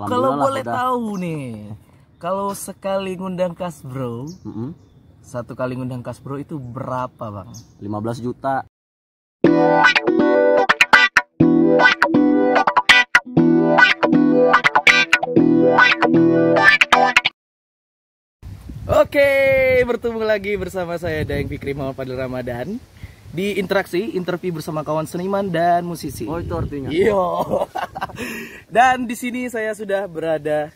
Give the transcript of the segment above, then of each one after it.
Kalau boleh tahu nih, kalau sekali ngundang Kasbro, satu kali ngundang Kasbro itu berapa bang? 15 juta. Oke, bertemu lagi bersama saya Daeng Fikri Muhammad Fadil Ramadan di interaksi interview bersama kawan seniman dan musisi. Oh, itu artinya. Iya. Dan di sini saya sudah berada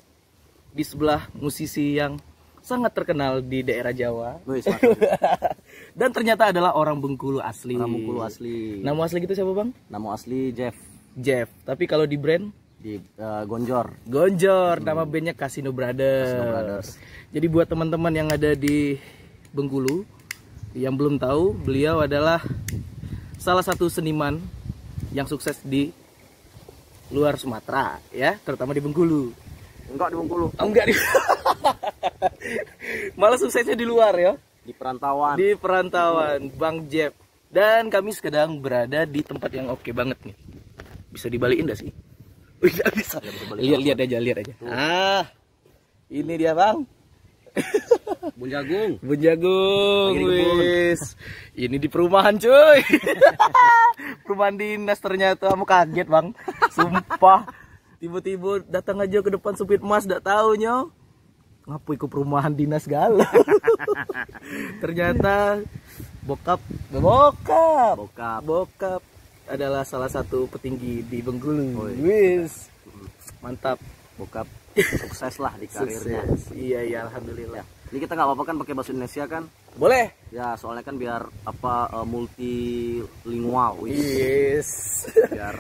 di sebelah musisi yang sangat terkenal di daerah Jawa. Dan ternyata adalah orang Bengkulu asli. Orang Bengkulu asli. Nama asli gitu siapa bang? Nama asli Jeff. Jeff. Tapi kalau di brand? Di Gonjor. Gonjor. Nama bandnya Casino Brothers. Casino Brothers. Jadi buat teman-teman yang ada di Bengkulu yang belum tahu, beliau adalah salah satu seniman yang sukses di luar Sumatera, ya, terutama di Bengkulu. Enggak di Bengkulu. Oh, enggak di. Malah suksesnya di luar ya. Di perantauan. Di perantauan, Bang Jeff. Dan kami sedang berada di tempat yang oke banget nih. Bisa dibalikin enggak sih? Enggak bisa. Lihat aja. Tuh. Ah. Ini dia, Bang. Bun Jagung. Bun Jagung. Wis. Ini di perumahan, cuy. Perumahan dinas ternyata. Kamu kaget, Bang. Sumpah. Tiba-tiba datang aja ke depan supir mas, ndak tahu nyo. Ngapu ikut perumahan dinas galau. Ternyata bokap adalah salah satu petinggi di Bengkulu. Wis. Mantap. Bokap sukses lah di karirnya. Iya, alhamdulillah. Ini kita nggak apa-apa kan pakai bahasa Indonesia kan? Boleh. Ya, soalnya kan biar multilingual. Yes. Biar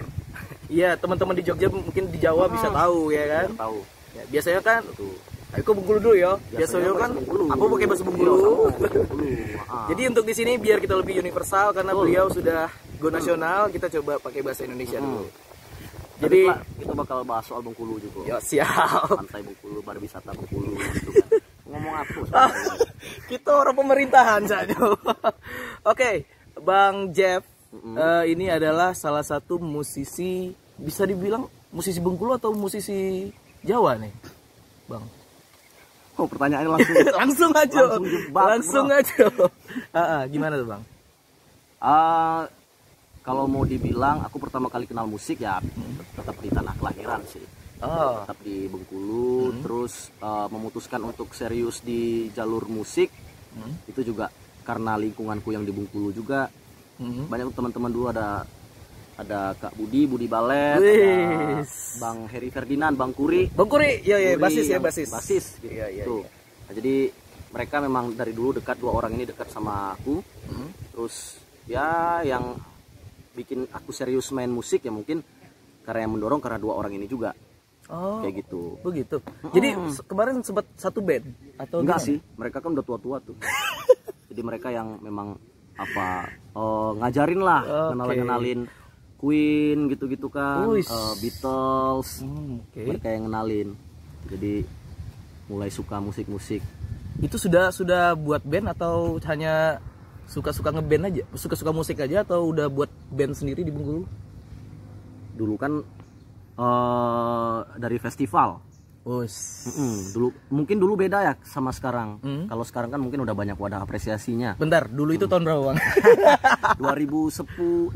iya, teman-teman di Jogja mungkin di Jawa bisa tahu ya kan? Tahu. Ya, biasanya kan aku Bengkulu dulu ya. Biasanya kan aku pakai bahasa Bengkulu. Jadi untuk di sini biar kita lebih universal karena beliau sudah go nasional, kita coba pakai bahasa Indonesia dulu. Jadi kita bakal bahas soal Bengkulu juga. Ya, siap. Pantai Bengkulu, pariwisata Bengkulu gitu kan. Ngomong apa? Kita orang pemerintahan saja. Oke, Bang Jeff, ini adalah salah satu musisi, bisa dibilang musisi Bengkulu atau musisi Jawa nih, Bang? Oh, pertanyaannya langsung. Langsung aja. Langsung aja. Gimana tuh, Bang? Kalau mau dibilang, aku pertama kali kenal musik ya tetap di tanah kelahiran sih. Tetap di Bengkulu, terus memutuskan untuk serius di jalur musik, itu juga karena lingkunganku yang di Bengkulu juga. Banyak teman-teman dulu ada Kak Budi Balet, ada Bang Heri Ferdinand, Bang Kuri, iya, basis ya, basis gitu. Iya. Nah, jadi mereka memang dari dulu dekat, dua orang ini dekat sama aku. Terus ya yang bikin aku serius main musik ya mungkin karena yang mendorong karena dua orang ini juga. Kayak gitu. Begitu. Jadi kemarin sempat satu band atau enggak gimana? sih? Mereka kan udah tua-tua tuh. Jadi mereka yang memang ngajarin lah, kenalin Queen gitu-gitu kan, Beatles. Mereka yang kenalin. Jadi mulai suka musik-musik. Itu sudah buat band atau hanya suka-suka ngeband aja? Suka-suka musik aja atau udah buat band sendiri di Bengkulu? Dulu kan dari festival. Dulu beda ya sama sekarang. Kalau sekarang kan mungkin udah banyak wadah apresiasinya. Bentar, dulu itu tahun berapa, Bang? 2008,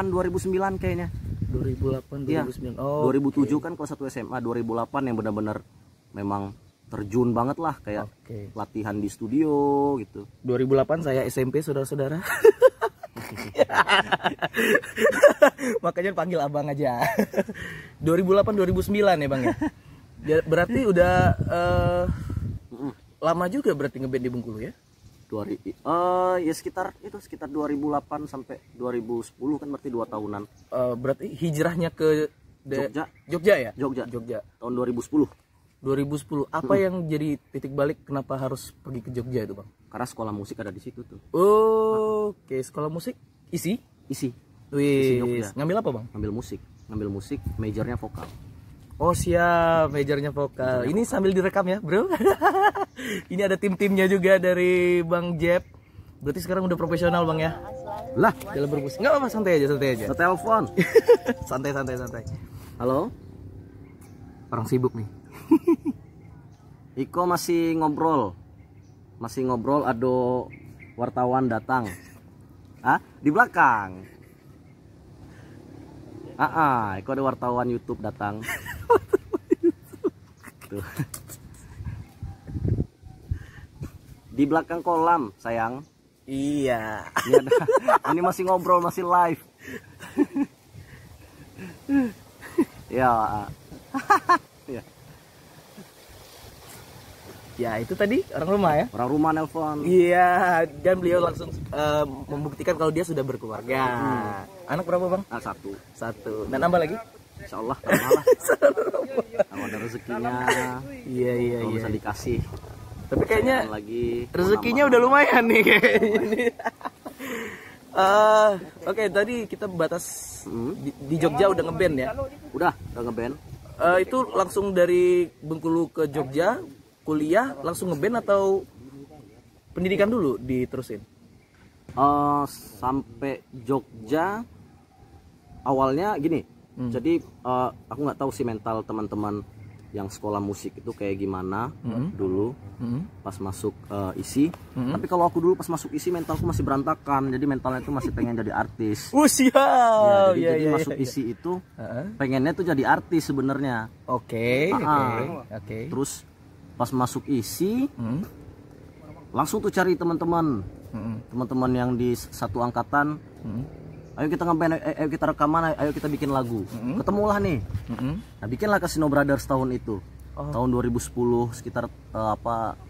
2009 kayaknya. 2008, 2009. Ya, 2007 kan kelas 1 SMA, 2008 yang benar-benar memang terjun banget lah kayak latihan di studio gitu. 2008 saya SMP, saudara-saudara. Makanya panggil abang aja. 2008 2009 ya, Bang ya. Berarti udah lama juga berarti ngeband di Bengkulu ya? Ya sekitar 2008 sampai 2010 kan berarti 2 tahunan. Berarti hijrahnya ke Jogja ya? Jogja. Tahun 2010. Apa yang jadi titik balik kenapa harus pergi ke Jogja itu, Bang? Karena sekolah musik ada di situ tuh. Oke, sekolah musik isi. Jogja. Ngambil apa, Bang? Ngambil musik, majornya vokal. Oh, siap, majornya vokal. Ini sambil direkam ya, Bro. Ini ada tim-timnya juga dari Bang Jeff. Berarti sekarang udah profesional, Bang ya? Lah, dalam bermusik. Enggak apa-apa, santai aja. Telepon. Santai. Halo? Orang sibuk nih. Iko masih ngobrol. Ada wartawan datang. Di belakang. Iko ada wartawan YouTube datang. Tuh. Di belakang kolam, sayang. Iya. Ini masih ngobrol, masih live. Ya. Ya. Ya itu tadi orang rumah ya. Orang rumah nelpon. Iya, dan beliau langsung membuktikan kalau dia sudah berkeluarga. Anak berapa bang? Satu. Dan nambah lagi? Insya Allah tambah lah. Kalau ada rezekinya. Iya. Kalau bisa dikasih. Tapi kayaknya lagi rezekinya udah lumayan nih kayaknya. Oke, tadi kita batas di Jogja udah ngeband ya? Udah ngeband. Itu langsung dari Bengkulu ke Jogja, kuliah langsung ngeband atau pendidikan dulu diterusin? Sampai Jogja awalnya gini. Jadi aku nggak tahu sih mental teman-teman yang sekolah musik itu kayak gimana dulu pas masuk isi. Tapi kalau aku dulu pas masuk isi mentalku masih berantakan. Jadi mentalnya itu masih pengen jadi artis. Siap. Jadi masuk isi itu pengennya tuh jadi artis sebenarnya. Oke. Terus pas masuk isi langsung tuh cari teman-teman yang di satu angkatan. Ayo kita ngeband, ayo kita rekaman, ayo kita bikin lagu. Ketemulah nih. Nah, bikinlah Casino Brothers tahun itu. Tahun 2010 sekitar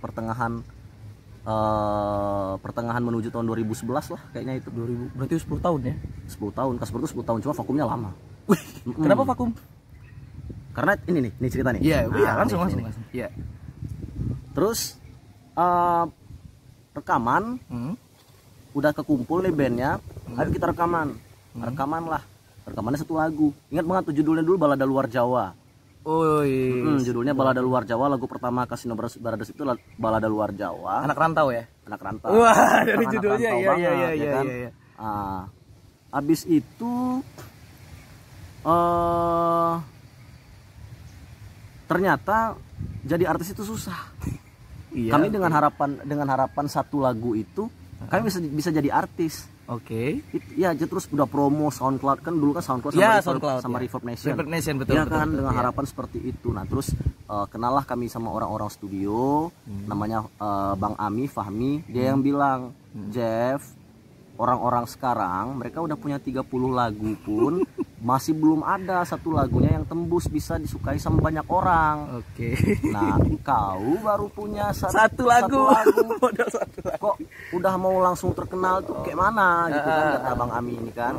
pertengahan menuju tahun 2011 lah kayaknya itu. 2000 berarti 10 tahun ya? 10 tahun, Casper itu 10 tahun, cuma vakumnya lama. Kenapa vakum? Karena ini cerita nih. Iya, langsung. Iya. Terus rekaman udah kekumpul nih bandnya. Ayo kita rekaman. Rekamannya satu lagu. Ingat banget tuh judulnya dulu Balada Luar Jawa. Judulnya Balada Luar Jawa. Lagu pertama Casino Brothers itu Balada Luar Jawa. Anak rantau ya? Anak rantau. Wah, dari judulnya iya. Abis itu ternyata jadi artis itu susah. Kami dengan harapan satu lagu itu kami bisa jadi artis. Oke. Ya, terus udah promo SoundCloud kan dulu kan SoundCloud sama Reverb Nation. Reverb Nation betul. Ya kan dengan harapan seperti itu. Nah, terus kenalah kami sama orang-orang studio namanya Bang Ami Fahmi, dia yang bilang, "Jeff, orang-orang sekarang mereka udah punya 30 lagu pun masih belum ada satu lagunya yang tembus bisa disukai sama banyak orang." Oke. Nah, kau baru punya satu lagu. Kok udah mau langsung terkenal tuh kayak mana gitu kan, kata Bang Ami ini kan.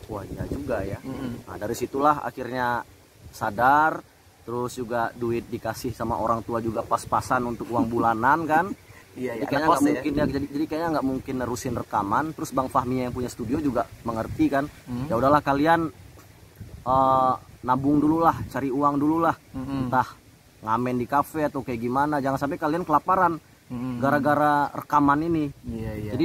Wah, iya juga ya. Nah, dari situlah akhirnya sadar, terus juga duit dikasih sama orang tua juga pas-pasan untuk uang bulanan kan. Jadi kayaknya nggak mungkin ya. Jadi kayaknya nggak mungkin nerusin rekaman. Terus Bang Fahmi yang punya studio juga mengerti kan. Ya udahlah kalian nabung dulu lah, cari uang dulu lah. Entah ngamen di kafe atau kayak gimana. Jangan sampai kalian kelaparan gara-gara rekaman ini. Jadi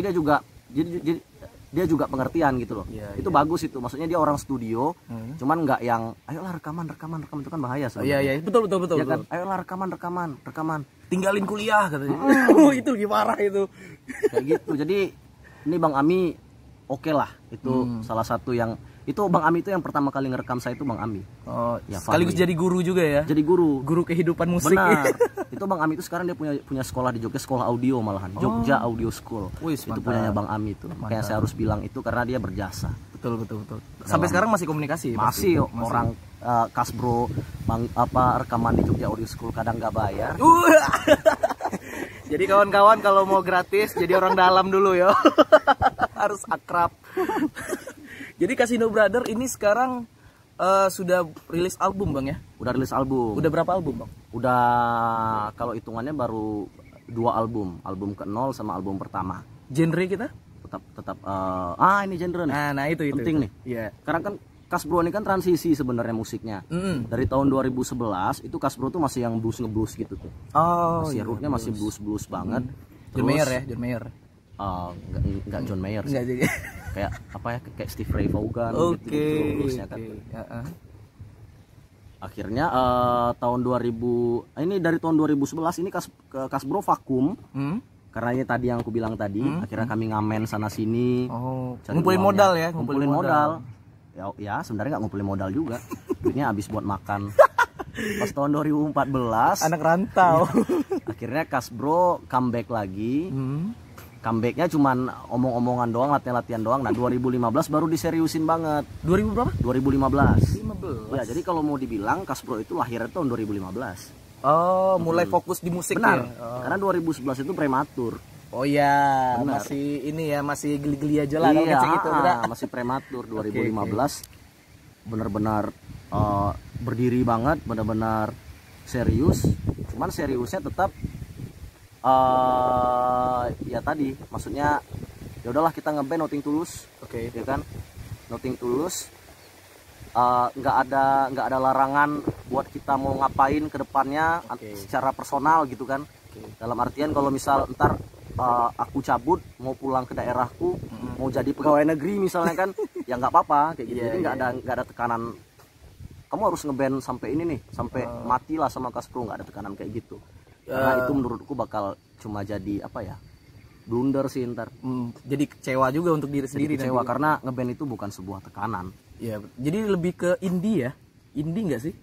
dia juga pengertian gitu loh. Itu bagus itu. Maksudnya dia orang studio, cuman nggak yang ayolah rekaman itu kan bahaya sebenarnya. Betul. Ya kan? Ayolah rekaman. Tinggalin kuliah katanya. Itu lebih parah itu. Kayak gitu. Jadi ini Bang Ami oke lah. Itu salah satu yang itu Bang Ami itu yang pertama kali ngerekam saya itu Bang Ami. Ya, sekaligus jadi guru juga ya. Jadi guru kehidupan musik. Benar. Itu Bang Ami itu sekarang dia punya sekolah di Jogja, sekolah audio malahan. Jogja Audio School. Itu punyanya Bang Ami itu. Makanya saya harus bilang itu karena dia berjasa. Betul. Sampai sekarang masih komunikasi? Masih. Orang Kasbro rekaman di Jogja Audio School kadang nggak bayar. Jadi kawan-kawan kalau mau gratis jadi orang dalam dulu ya. Harus akrab. Jadi Casino Brother ini sekarang sudah rilis album Bang ya? Udah rilis album. Udah berapa album Bang? Udah kalau hitungannya baru 2 album. Album ke-0 sama album pertama. Genre kita? Tetap ini genre nih. Nah itu penting nih. Iya. Karena kan Kasbro ini kan transisi sebenarnya musiknya. Dari tahun 2011 itu Kasbro tuh masih yang blues gitu tuh. Masih rootnya masih blues banget. John Mayer. Enggak John Mayer sih. Enggak juga. Kayak apa ya, kayak Steve Ray Vaughan gitu. Bluesnya kan. Akhirnya tahun 2000 ini dari tahun 2011 ini Kasbro vakum. Karena ini tadi yang aku bilang tadi, akhirnya kami ngamen sana sini. Ngumpulin modal ya, ngumpulin modal. Ya sebenarnya nggak ngumpulin modal juga. Duitnya habis buat makan. Pas tahun 2014 anak rantau. Akhirnya Kasbro comeback lagi. Comebacknya cuman omong-omongan doang, latihan-latihan doang. Nah 2015 baru diseriusin banget. 2000 berapa? 2015. Ya jadi kalau mau dibilang Kasbro itu lahirnya tahun 2015. Oh, mulai fokus di musik. Benar. Ya? Karena 2011 itu prematur. Oh ya, benar. Masih ini ya, masih geli-geli aja lah. Iya, gitu, masih prematur. 2015 benar-benar berdiri banget, benar-benar serius. Cuman seriusnya tetap ya tadi, maksudnya ya udahlah kita ngeband Nothing Tulus, ya kan, Nothing Tulus, nggak ada larangan buat kita mau ngapain ke depannya secara personal gitu kan. Dalam artian kalau misal ntar aku cabut mau pulang ke daerahku, mau jadi pegawai negeri misalnya kan, ya nggak apa-apa kayak gitu. Jadi nggak ada tekanan kamu harus ngeband sampai ini nih, sampai matilah sama Kasbro, nggak ada tekanan kayak gitu. Karena itu menurutku bakal cuma jadi apa ya, blunder sih ntar. Jadi kecewa juga untuk diri sendiri. Kecewa karena ngeband itu bukan sebuah tekanan. Ya, jadi lebih ke indie ya, indie nggak sih?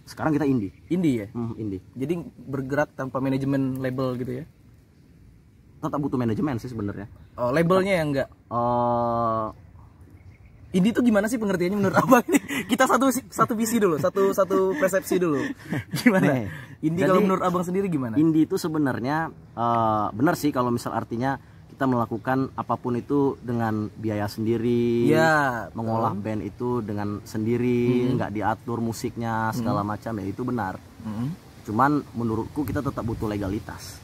Sekarang kita indie. Indie ya? Indie. Jadi bergerak tanpa manajemen label gitu ya? Tetap butuh manajemen sih sebenarnya. Oh, labelnya yang enggak? Indie itu gimana sih pengertiannya menurut abang ini? Kita satu visi dulu, satu persepsi dulu. Gimana? Indie kalau menurut abang sendiri gimana? Indie itu sebenarnya benar sih kalau misal artinya kita melakukan apapun itu dengan biaya sendiri, mengolah band itu dengan sendiri, nggak diatur musiknya segala macam, ya itu benar. Cuman menurutku kita tetap butuh legalitas.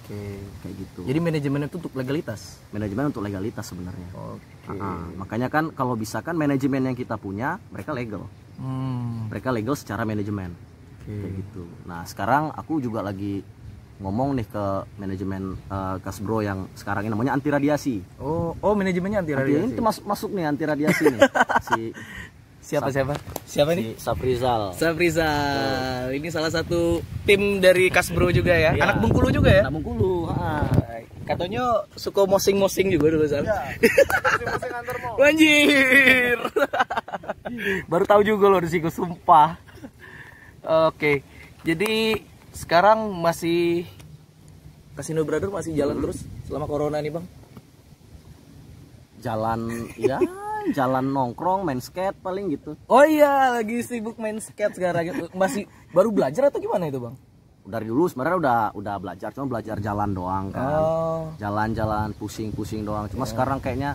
Kayak gitu. Jadi manajemen itu untuk legalitas. Manajemen untuk legalitas sebenarnya. Makanya kan kalau bisa kan manajemen yang kita punya mereka legal. Mereka legal secara manajemen. Kayak gitu. Nah sekarang aku juga lagi ngomong nih ke manajemen Kasbro yang sekarang ini namanya anti radiasi. Oh manajemennya anti radiasi. Ini masuk nih anti radiasi nih. Siapa nih? Safrizal. Ini salah satu tim dari Kasbro juga ya. Anak Bengkulu juga ya? Anak Bengkulu. Katanya suka mosing-mosing juga dulu Sal. Iya. Mosing antar mall. Anjir. Baru tahu juga loh di situ, sumpah. Oke. Jadi sekarang masih Kasino Brother masih jalan terus selama corona nih, Bang? Jalan nongkrong, main skate paling gitu. Oh iya, lagi sibuk main skate sekarang. Masih baru belajar atau gimana itu, Bang? Dari dulu sebenarnya udah belajar, cuma belajar jalan doang kan. Jalan-jalan pusing-pusing doang. Cuma sekarang kayaknya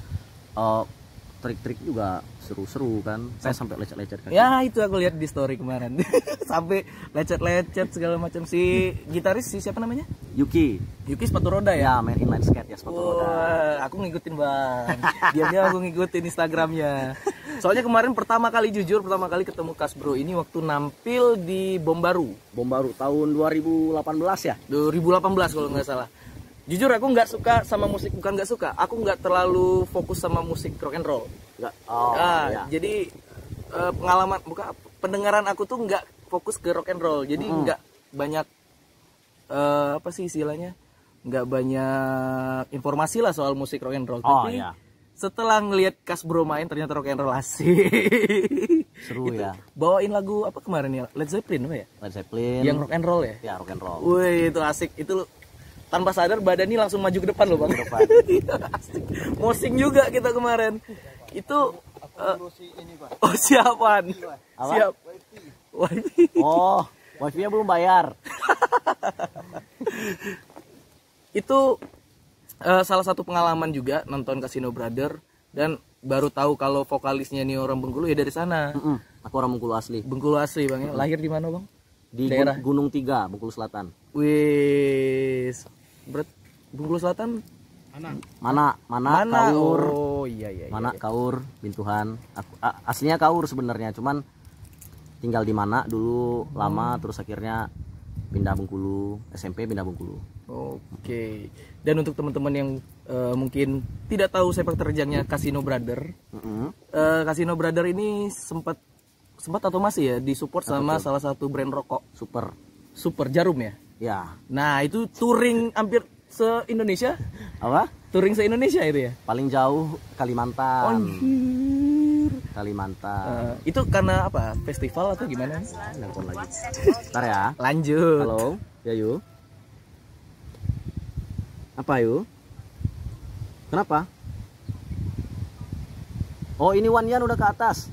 trik-trik juga seru-seru kan. Saya sampai lecet-lecet kan. Ya, itu aku lihat di story kemarin. Sampai lecet-lecet segala macam. Si gitaris siapa namanya? Yuki sepatu roda ya? Ya, main inline skate ya, sepatu roda. Aku ngikutin, Bang. Diamnya aku ngikutin Instagramnya. Soalnya kemarin pertama kali ketemu Kasbro ini waktu nampil di Bom Baru tahun 2018 ya? 2018 kalau nggak salah. Jujur aku nggak suka sama musik, bukan nggak suka, aku nggak terlalu fokus sama musik rock and roll. Jadi pendengaran aku tuh nggak fokus ke rock and roll, jadi nggak banyak apa sih istilahnya, nggak banyak informasi lah soal musik rock and roll. Tapi setelah ngelihat Kasbro main ternyata rock and roll asik. Seru ya. Bawain lagu apa kemarin ya? Led Zeppelin apa ya? Led Zeppelin. Yang rock and roll ya? Ya, rock and roll. Wih, itu asik. Itu tanpa sadar badan ini langsung maju ke depan loh, Bang. Asik. Mosing juga kita kemarin. Itu siapan. Siap. Oh, wifi-nya belum bayar. Itu salah satu pengalaman juga nonton Kasino Brother, dan baru tahu kalau vokalisnya nih orang Bengkulu ya dari sana. Aku orang Bengkulu asli. Bengkulu asli, Bang ya. Lahir di mana, Bang? Di daerah Gunung 3, Bengkulu Selatan. Wis. Bengkulu Selatan mana Kaur. Oh iya. Mana Kaur, Bintuhan. Aku aslinya Kaur sebenarnya, cuman tinggal di mana dulu lama, terus akhirnya pindah Bengkulu, SMP pindah Bengkulu. Oke. Dan untuk teman-teman yang mungkin tidak tahu sepak terjangnya Kasino Brother, Kasino Brother ini sempat sempat atau masih ya disupport sama salah satu brand rokok Super Jarum ya. Ya. Nah itu touring hampir se-Indonesia. Apa? Touring se-Indonesia itu ya. Paling jauh Kalimantan. Anjir. Kalimantan. Itu karena apa? Festival atau gimana? Nelpon lagi. Ntar ya. Lanjut. Halo, ya Yu. Apa Yu? Kenapa? Oh ini Wan Yan udah ke atas.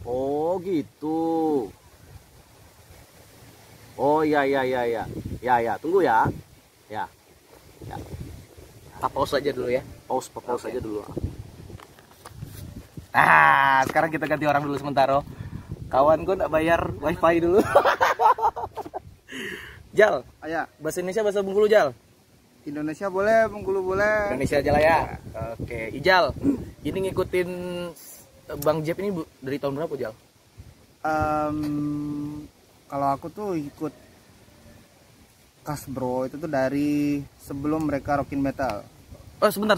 Oh gitu. Oh ya. Ya tunggu ya. Ya. Pause aja dulu ya. Pause aja dulu. Ah, sekarang kita ganti orang dulu sementara. Kawan gue nggak bayar wifi dulu. Jal, Ayah, bahasa Indonesia bahasa Bengkulu Jal. Indonesia boleh, Bengkulu boleh. Indonesia aja lah ya. Oke, Ijal. Ini ngikutin Bang Jep ini dari tahun berapa Jal? Kalau aku tuh ikut Kasbro itu tuh dari sebelum mereka rockin metal. Oh sebentar.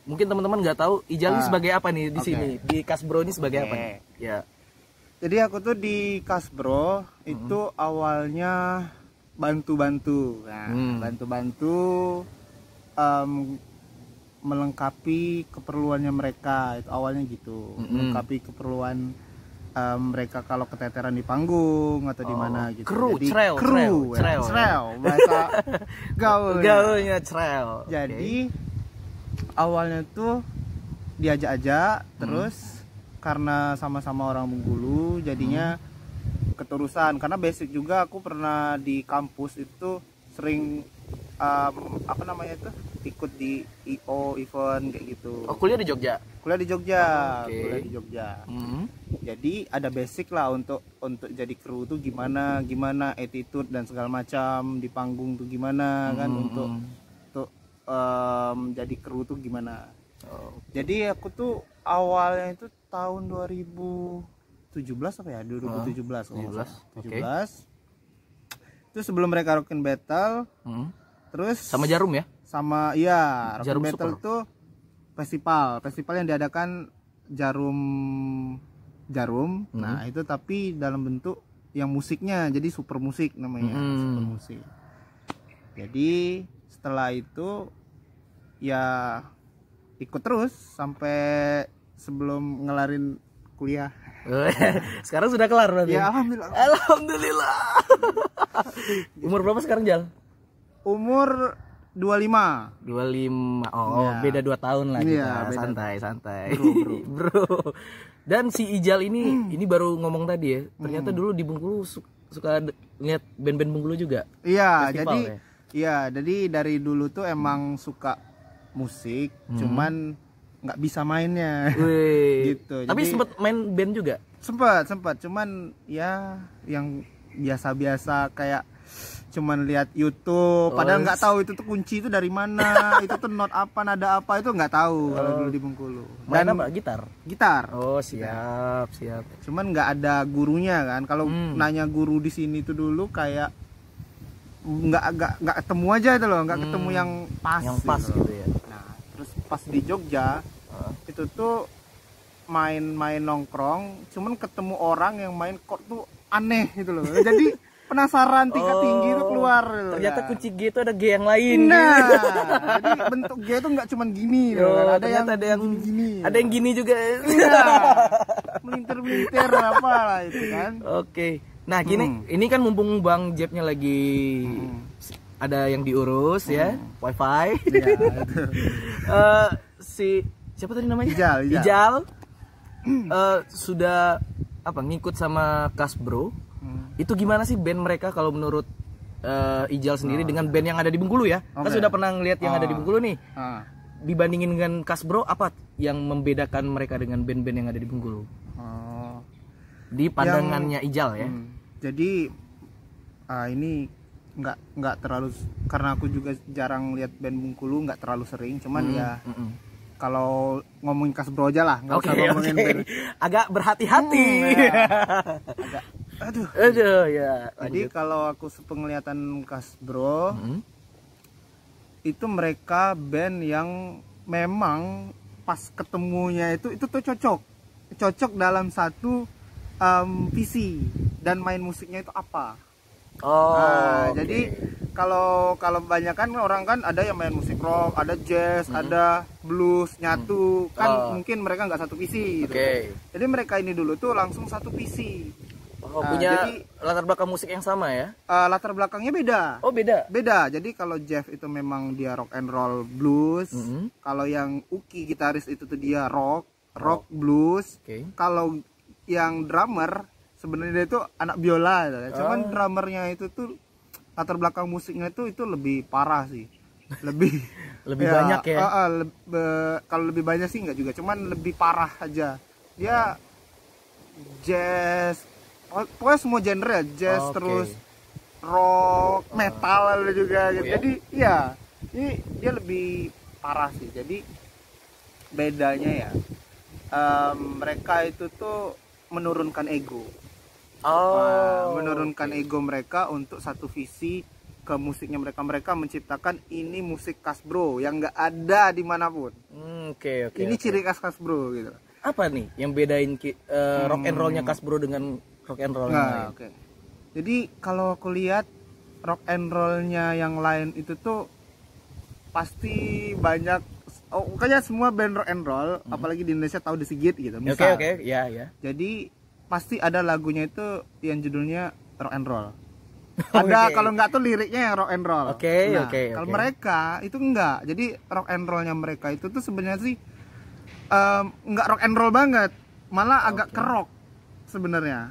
Mungkin teman-teman nggak tahu Ijal ini sebagai apa nih di Oke. sini di Kasbro ini sebagai apa nih? Ya. Jadi aku tuh di Kasbro itu awalnya bantu-bantu. Nah, bantu-bantu melengkapi keperluannya mereka. Itu awalnya gitu. Melengkapi keperluan mereka kalau keteteran di panggung atau di mana gitu. Kru, Jadi trail, bahasa gaul. Gaulnya trail. Jadi awalnya tuh diajak-ajak terus karena sama-sama orang Bengkulu jadinya keterusan, karena basic juga aku pernah di kampus itu sering apa namanya itu ikut di IO event kayak gitu. Oh kuliah di Jogja. Kuliah di Jogja. Oke. Kuliah di Jogja. Jadi ada basic lah untuk jadi kru tuh gimana attitude dan segala macam di panggung tuh gimana kan untuk jadi kru tuh gimana. Jadi aku tuh awalnya itu tahun 2017 apa ya? 2017 kalau nggak salah. 17. Itu sebelum mereka Rockin Battle. Terus Sama Jarum ya? sama iya Rockin Jarum Battle Super. tuh festival yang diadakan Jarum. Nah, itu tapi dalam bentuk yang musiknya jadi super musik namanya, super musik. Jadi setelah itu ya ikut terus sampai sebelum ngelarin kuliah. Sekarang sudah kelar berarti. Ya alhamdulillah. Alhamdulillah. Umur berapa sekarang Jal? Umur 25. 25. Oh, Ya. beda 2 tahun lah kita. Iya, beda. Santai. Bro. Dan si Ijal ini baru ngomong tadi ya. Ternyata dulu di Bengkulu suka lihat band-band Bengkulu juga. Iya, Festival, jadi jadi dari dulu tuh emang suka musik, cuman nggak bisa mainnya. Wih. Gitu. Tapi Jadi- sempet main band juga. sempat, cuman ya yang biasa-biasa kayak cuman lihat YouTube, padahal nggak tahu itu tuh kunci itu dari mana, itu tuh not apa, nada apa, itu nggak tahu kalau dulu di Bengkulu. Main Dan apa? Gitar. gitar. Oh, siap. Cuman nggak ada gurunya kan. Kalau nanya guru di sini tuh dulu kayak nggak ketemu aja itu loh, nggak ketemu yang pas. Yang pas gitu. gitu ya. Nah, terus pas di Jogja itu tuh main nongkrong, cuman ketemu orang yang main chord tuh aneh gitu loh. Jadi penasaran tingkat tinggi itu keluar gitu Ternyata kan. kunci G itu ada G yang lain. Nah, jadi bentuk G itu nggak cuman gini gitu kan. Ada yang gini. Ada yang gini juga. Iya. Melintir-melintir apa lah itu kan. Oke. Nah, ini kan mumpung Bang Jepnya lagi ada yang diurus ya, wifi. Iya, itu. Si siapa tadi namanya? Ijal. Sudah apa ngikut sama Kasbro. Itu gimana sih band mereka kalau menurut Ijal sendiri dengan band yang ada di Bengkulu ya? Kan Oke. sudah pernah ngeliat yang ada di Bengkulu nih. Ah. Dibandingin dengan Kasbro, apa yang membedakan mereka dengan band-band yang ada di Bengkulu? Oh. Di pandangannya Ijal ya. Jadi ini nggak terlalu, karena aku juga jarang lihat band Bengkulu, nggak terlalu sering, cuman ya kalau ngomongin Kasbro aja lah, nggak usah ngomongin band. Agak berhati-hati. Aduh. Ya. Jadi kalau aku sepenglihatan Kasbro itu mereka band yang memang pas ketemunya itu tuh cocok dalam satu visi dan main musiknya itu apa. Jadi kalau kebanyakan orang kan ada yang main musik rock, ada jazz, ada blues nyatu, kan mungkin mereka nggak satu visi gitu. Jadi mereka ini dulu tuh langsung satu visi. Punya jadi, latar belakang musik yang sama ya? Latar belakangnya beda. Oh, beda. Beda. Jadi kalau Jeff itu memang dia rock and roll blues. Kalau yang Uki gitaris itu tuh dia rock blues. Kalau yang drummer sebenarnya dia itu anak biola gitu. Cuman drummernya itu tuh latar belakang musiknya itu lebih parah sih. Lebih banyak ya. Kalau lebih banyak sih enggak juga, cuman lebih parah aja. Dia jazz, pokoknya semua genre, jazz terus rock, metal ada juga gitu. Jadi iya, ini dia lebih parah sih. Jadi bedanya ya, mereka itu tuh menurunkan ego. Menurunkan ego mereka untuk satu visi ke musiknya mereka menciptakan ini musik Kasbro yang nggak ada dimanapun. Ini ciri khas Kasbro gitu. Apa nih yang bedain rock and rollnya Kasbro dengan rock and roll yang lain? Jadi kalau aku lihat rock and rollnya yang lain itu tuh pasti banyak. Pokoknya semua band rock and roll, apalagi di Indonesia tahu The Sigit gitu. Misal. Ya. Jadi pasti ada lagunya itu yang judulnya rock and roll. Ada kalau nggak tuh liriknya yang rock and roll. Kalau mereka itu enggak. Jadi rock and rollnya mereka itu tuh sebenarnya sih nggak rock and roll banget, malah agak ke rock sebenarnya.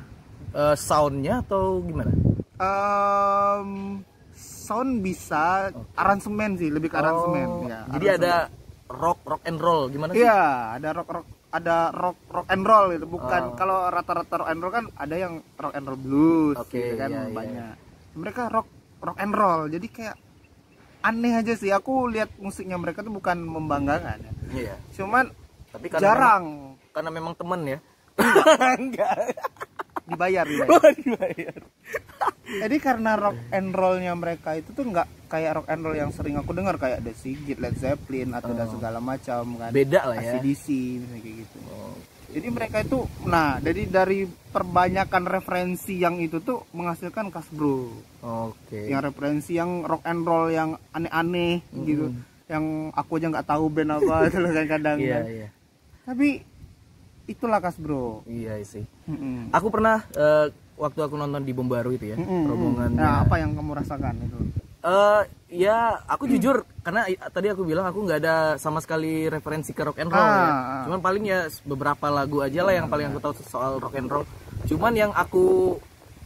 Soundnya atau gimana? Sound bisa, aransemen sih, lebih ke aransemen. Ya, jadi ada rock and roll gimana sih? Iya, ada rock and roll gitu. Bukan kalau rata-rata rock and roll kan ada yang rock and roll blues gitu kan banyak. Mereka rock and roll. Jadi kayak aneh aja sih. Aku lihat musiknya mereka tuh bukan membanggakan ya. Iya. Cuman tapi jarang karena memang temen ya. Enggak. Dibayar. Jadi karena rock and rollnya mereka itu tuh nggak kayak rock and roll yang sering aku dengar kayak The Sigit, Led Zeppelin atau dan segala macam kan. Beda lah ya. AC/DC misalnya kayak gitu. Jadi mereka itu, dari perbanyakan referensi yang itu tuh menghasilkan Kasbro. Yang referensi yang rock and roll yang aneh-aneh gitu, yang aku aja nggak tahu band apa itu kadang-kadang. Iya. Tapi itulah Kasbro. Iya sih. Aku pernah waktu aku nonton di Bom Baru itu ya, rombongan. Nah, apa yang kamu rasakan itu? Ya aku jujur karena tadi aku bilang aku nggak ada sama sekali referensi ke rock and roll ya. Cuman paling ya beberapa lagu aja lah yang paling aku tahu soal rock and roll. Cuman yang aku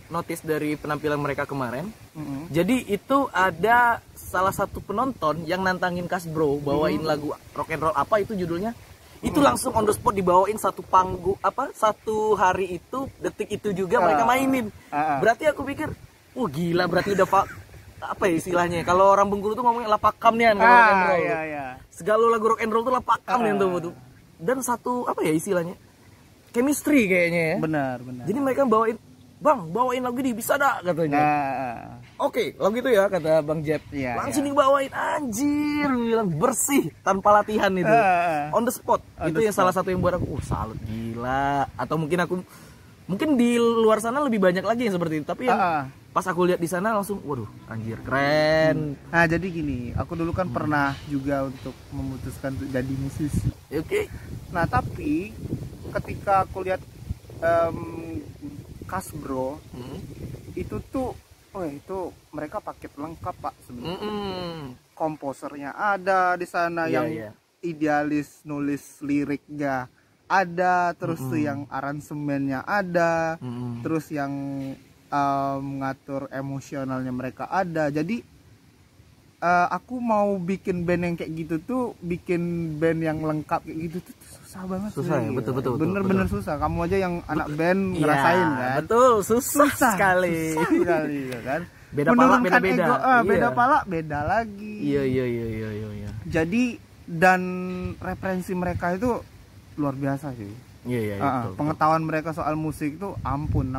notice dari penampilan mereka kemarin, jadi itu ada salah satu penonton yang nantangin Kasbro bawain lagu rock and roll apa itu judulnya. Itu langsung on the spot dibawain satu satu hari itu, detik itu juga mereka mainin. Berarti aku pikir, gila, berarti udah apa ya istilahnya? Kalau orang Bengkulu tuh ngomongnya lapakam nih kan rock and roll. Segala lagu rock and roll tuh lapakam nih tuh. Dan satu apa ya istilahnya? Chemistry kayaknya ya. Benar. Jadi mereka bawain lagu ini bisa dah katanya. Oke, lagu itu ya kata Bang Jeb. Langsung dibawain, anjir, bilang bersih tanpa latihan itu. On the spot. Itu yang salah satu yang buat aku, salut gila. Atau mungkin di luar sana lebih banyak lagi yang seperti itu, tapi yang pas aku lihat di sana langsung waduh anjir keren. Nah jadi gini, aku dulu kan pernah juga untuk memutuskan untuk jadi musisi. Nah tapi ketika aku lihat Kasbro itu tuh itu mereka paket lengkap Pak sebenarnya. Komposernya ada di sana yang idealis nulis liriknya ada, terus tuh yang aransemennya ada, terus yang mengatur emosionalnya mereka ada. Jadi aku mau bikin band yang kayak gitu tuh, bikin band yang lengkap kayak gitu tuh susah banget. Susah ya, betul. Bener susah. Kamu aja yang anak band ngerasain kan. Betul, susah sekali ya kan. Beda pala, beda-beda. Beda pala, beda lagi. Iya. Jadi dan referensi mereka itu luar biasa sih. Iya. Pengetahuan mereka soal musik itu ampun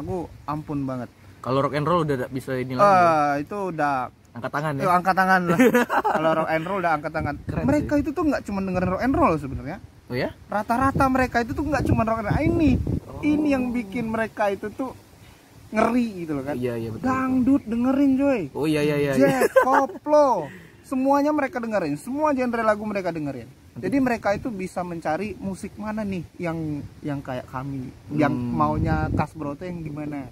banget. Kalau rock and roll udah bisa ini lagi. Itu udah angkat tangan angkat tangan lah. Kalau rock and roll udah angkat tangan. Keren mereka sih. Itu tuh nggak cuma dengerin rock and roll sebenarnya. Oh ya? Rata-rata mereka itu tuh nggak cuma rock. Nah, ini yang bikin mereka itu tuh ngeri gitu loh kan. Iya betul. Dangdut dengerin coy. Oh iya. Jazz, koplo, semuanya mereka dengerin, semua genre lagu mereka dengerin. Jadi mereka itu bisa mencari musik mana nih yang kayak kami, yang maunya Kasbro tuh yang gimana.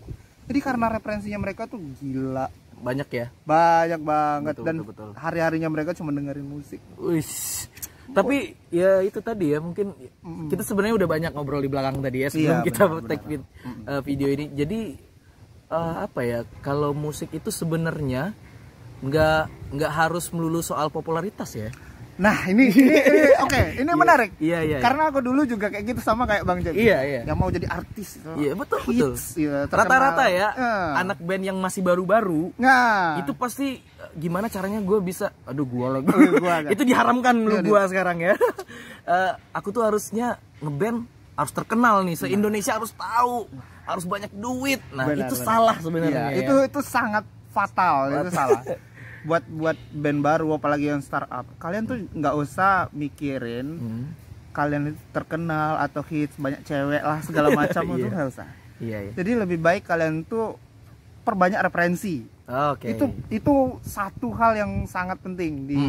Jadi karena referensinya mereka tuh gila. Banyak ya? Banyak banget. Betul, dan betul. hari-harinya mereka cuma dengerin musik. Wish. Tapi ya itu tadi ya, mungkin kita sebenarnya udah banyak ngobrol di belakang tadi ya sebelum kita take video ini. Jadi apa ya, kalau musik itu sebenarnya nggak harus melulu soal popularitas ya. Nah ini oke, ini menarik. Iya. Karena aku dulu juga kayak gitu sama kayak Bang Jadi. Iya. Yang mau jadi artis. Iya betul. Ya, rata-rata ya anak band yang masih baru-baru. Nah, itu pasti gimana caranya gue bisa, gua lagi. Itu diharamkan lu gua sekarang ya. Aku tuh harusnya ngeband harus terkenal nih, se-Indonesia harus tahu, harus banyak duit. Nah, itu salah sebenarnya. Ya. Itu sangat fatal, itu salah. Buat band baru apalagi yang startup, kalian tuh nggak usah mikirin kalian itu terkenal atau hits banyak cewek lah segala macam. Itu nggak usah. Iya. Jadi lebih baik kalian tuh perbanyak referensi. Itu satu hal yang sangat penting di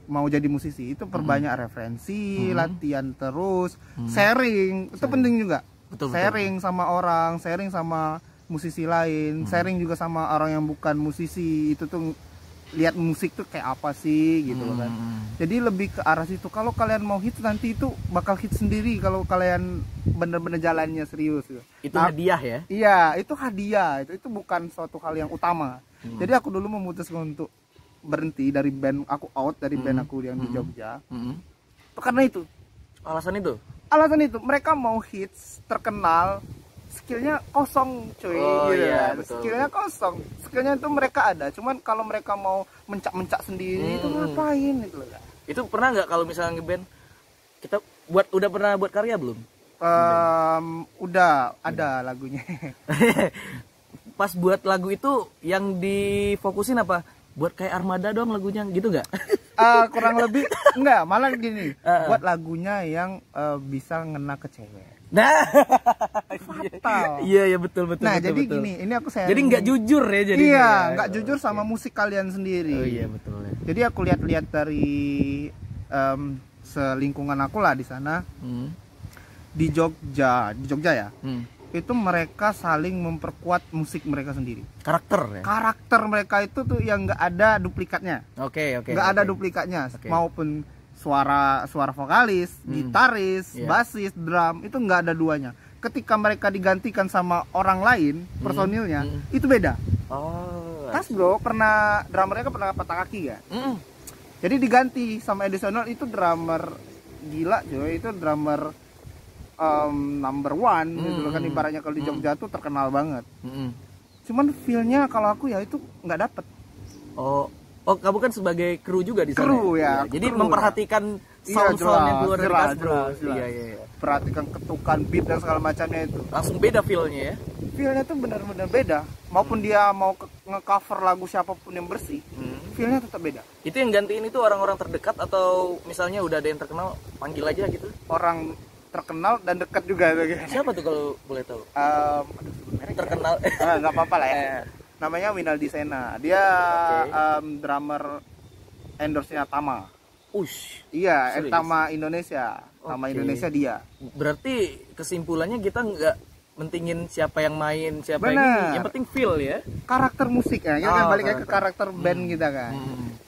mau jadi musisi, itu perbanyak referensi, latihan terus, sharing itu penting juga. Sharing sama orang, sharing sama musisi lain, sharing juga sama orang yang bukan musisi. Itu tuh lihat musik tuh kayak apa sih gitu kan. Jadi lebih ke arah situ. Kalau kalian mau hits nanti itu bakal hits sendiri kalau kalian bener-bener jalannya serius gitu. Itu hadiah ya? Iya, itu hadiah. Itu bukan suatu hal yang utama. Jadi aku dulu memutuskan untuk berhenti dari band, aku out dari band aku yang di Jogja. Karena itu. Alasan itu? Alasan itu, mereka mau hits, terkenal, skillnya kosong cuy. Skillnya kosong. Skillnya itu mereka ada, cuman kalau mereka mau mencak-mencak sendiri itu ngapain itu loh. Itu pernah nggak kalau misalnya ngeband kita udah pernah buat karya belum? Udah ada lagunya. Pas buat lagu itu yang difokusin apa? Buat kayak Armada doang lagunya gitu nggak? Kurang lebih enggak, malah gini. Buat lagunya yang bisa ngena ke cewek. Nah, fatal. Iya betul. Nah, jadi betul. gini, ini aku Jadi nggak jujur ya jadi. Iya, nggak jujur sama musik kalian sendiri. Oh iya betul. Ya. Jadi aku lihat-lihat dari selingkungan aku lah di sana. Di Jogja ya. Itu mereka saling memperkuat musik mereka sendiri. Karakter ya. Karakter mereka itu tuh yang nggak ada duplikatnya. Oke. Nggak ada duplikatnya, maupun suara vokalis, gitaris, basis, drum itu nggak ada duanya. Ketika mereka digantikan sama orang lain personilnya itu beda. Kasbro pernah drummernya pernah patah kaki ya. Jadi diganti sama additional, itu drummer gila cuy, itu drummer number one gitu loh kan, ibaratnya kalau di Jogja tuh terkenal banget. Cuman feelnya kalau aku ya itu nggak dapet. Oh, kamu kan sebagai kru juga di sana. Kru ya. Jadi memperhatikan sound yang keluar dari Kasbro. Iya. Perhatikan ketukan beat dan segala macamnya itu. Langsung beda feel-nya ya. Feel-nya tuh benar-benar beda. Maupun dia mau nge-cover lagu siapapun yang bersih, feel-nya tetap beda. Itu yang gantiin itu orang-orang terdekat atau misalnya udah ada yang terkenal, panggil aja gitu? Orang terkenal dan dekat juga. Siapa tuh kalau boleh tahu? Terkenal. Nggak apa-apa lah ya. Namanya Winaldi Sena. Dia drummer endorse-nya Tama. Iya, Tama Indonesia. Tama Indonesia dia. Berarti kesimpulannya kita nggak mentingin siapa yang main, siapa Bener. yang ini. Yang penting feel ya. Karakter musik ya. Kita kan balik ke karakter band kita kan.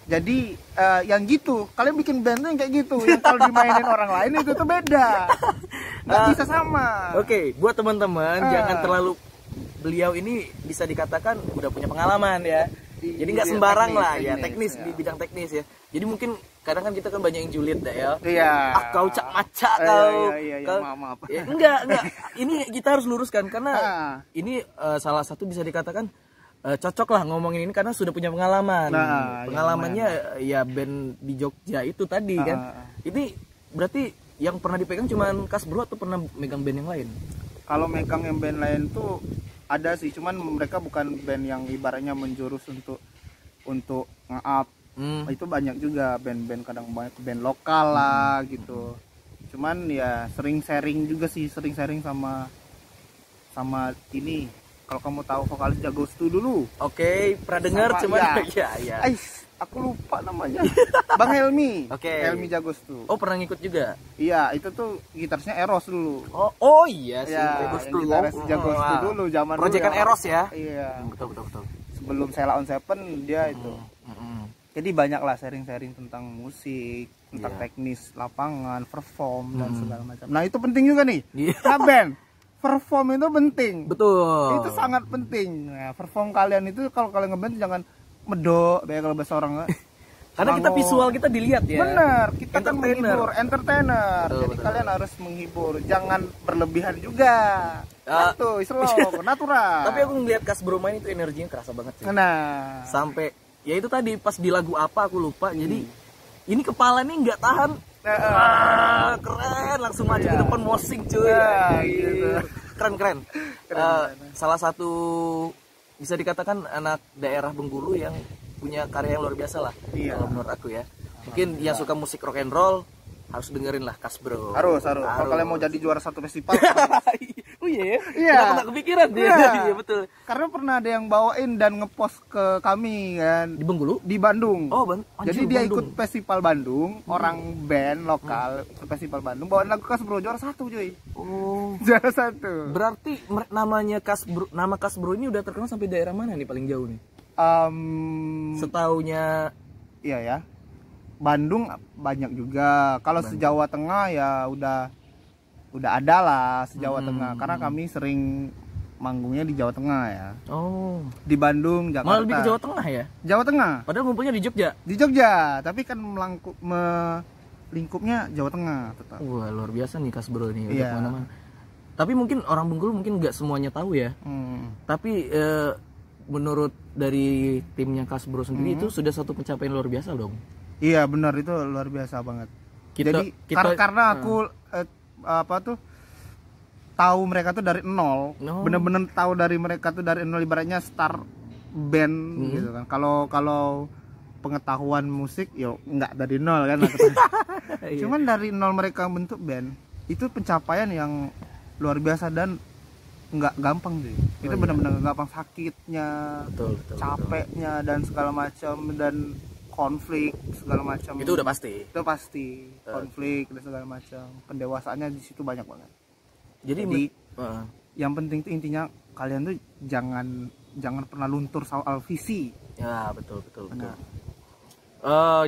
Jadi yang gitu, kalian bikin band tuh yang kayak gitu. Yang kalau dimainin orang lain itu tuh beda. Nggak bisa sama. Oke, buat teman-teman jangan terlalu, beliau ini bisa dikatakan udah punya pengalaman ya. Jadi nggak sembarang teknis di bidang teknis ya. Jadi mungkin kadang kan kita kan banyak yang julid ya. Iya. Kau cak macak kau. Iya, maaf. Ya, enggak. Ini kita harus luruskan karena ini salah satu bisa dikatakan cocok lah ngomongin ini karena sudah punya pengalaman. Pengalamannya ya band di Jogja itu tadi kan. Ini berarti yang pernah dipegang cuman Kasbro atau pernah megang band yang lain? Kalau megang yang band lain tuh ada sih, cuman mereka bukan band yang ibaratnya menjurus untuk nge-up. Itu banyak juga band-band, kadang banyak band lokal lah gitu. Cuman ya sering sharing juga sih, sering sharing sama ini. Kalau kamu tahu vokalis Jagostu dulu. Oke, pernah dengar cuman ya. Aku lupa namanya. Bang Helmi. Oke. Helmi Jagostu. Oh, pernah ngikut juga? Iya, itu tuh gitarisnya Eros dulu. Oh iya sih, Ya, Jagostu. gitaris Jagostu dulu zaman Proyekan dulu ya. Eros ya? Iya. Betul. Sebelum Sheila on Seven dia itu. Jadi banyak lah sharing-sharing tentang musik, tentang teknis lapangan, perform dan segala macam. Nah, itu penting juga nih. Nah, band perform itu penting. Betul. Itu sangat penting. Nah, perform kalian itu kalau kalian ngeband jangan medok, kayak kalau bahasa orang. Karena kita visual kita dilihat ya. Bener, kita kan Entertainer. menghibur, entertainer. Betul, Jadi betul. kalian harus menghibur, jangan berlebihan juga. Itu slow, natural. Tapi aku ngeliat Kasbro main itu energinya kerasa banget sih. Nah, Sampai ya itu tadi pas di lagu apa aku lupa. Jadi ini kepala nih nggak tahan. Keren, langsung maju ke depan mosing cuy. gitu. Keren. Salah satu bisa dikatakan anak daerah Bengkulu yang punya karya yang luar biasa lah. Iya. Kalau menurut aku ya. Mungkin yang suka musik rock and roll harus dengerin lah Kasbro. Harus. Kalau kalian mau jadi juara satu festival. Oh iya ya? Iya. Kenapa nggak kepikiran dia? Iya. Iya betul. Karena pernah ada yang bawain dan ngepost ke kami kan Di Bengkulu? di Bandung. Oh, Jadi dia ikut festival Bandung, orang band lokal ke festival Bandung bawain lagu Kasbro juara satu cuy. Oh. Juara satu. Berarti namanya Kasbro, nama Kasbro ini udah terkenal sampai daerah mana nih paling jauh nih? Setaunya Iya ya. Bandung banyak juga. Kalau se-Jawa Tengah ya udah ada lah se-Jawa Tengah. Karena kami sering manggungnya di Jawa Tengah ya. oh, Di Bandung, Jakarta. malah lebih ke Jawa Tengah ya? Jawa Tengah. Padahal ngumpulnya di Jogja. Di Jogja, tapi kan lingkupnya Jawa Tengah tetap. Wah, luar biasa nih Kasbro ini Iya. udah kemana-mana. Tapi mungkin orang Bengkulu mungkin nggak semuanya tahu ya. Tapi menurut dari timnya Kasbro sendiri itu sudah satu pencapaian luar biasa dong. Iya benar, itu luar biasa banget. Jadi kita- karena aku tahu mereka tuh dari nol, bener-bener tahu dari mereka tuh dari nol, ibaratnya start band gitu kan. Kalau pengetahuan musik yo nggak dari nol kan. Cuman dari nol mereka bentuk band itu pencapaian yang luar biasa dan nggak gampang sih. Itu benar-benar nggak gampang, sakitnya, betul. capeknya dan segala macam, dan konflik segala macam. Itu udah pasti. Itu pasti konflik dan segala macam. Pendewasaannya di situ banyak banget. Jadi Yang penting tuh intinya kalian tuh jangan pernah luntur soal visi. ya betul.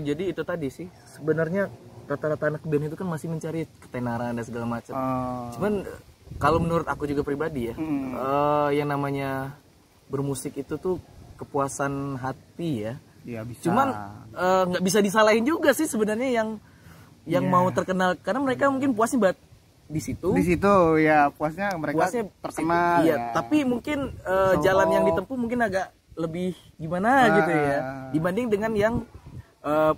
Jadi itu tadi sih sebenarnya rata-rata anak band itu kan masih mencari ketenaran dan segala macam. Cuman kalau menurut aku juga pribadi ya, yang namanya bermusik itu tuh kepuasan hati ya. Ya bisa. Cuman nggak bisa disalahin juga sih sebenarnya yang mau terkenal, karena mereka mungkin puasnya buat di situ. Di situ ya puasnya mereka terkenal. Iya, ya. tapi mungkin jalan yang ditempuh mungkin agak lebih gimana gitu ya, dibanding dengan yang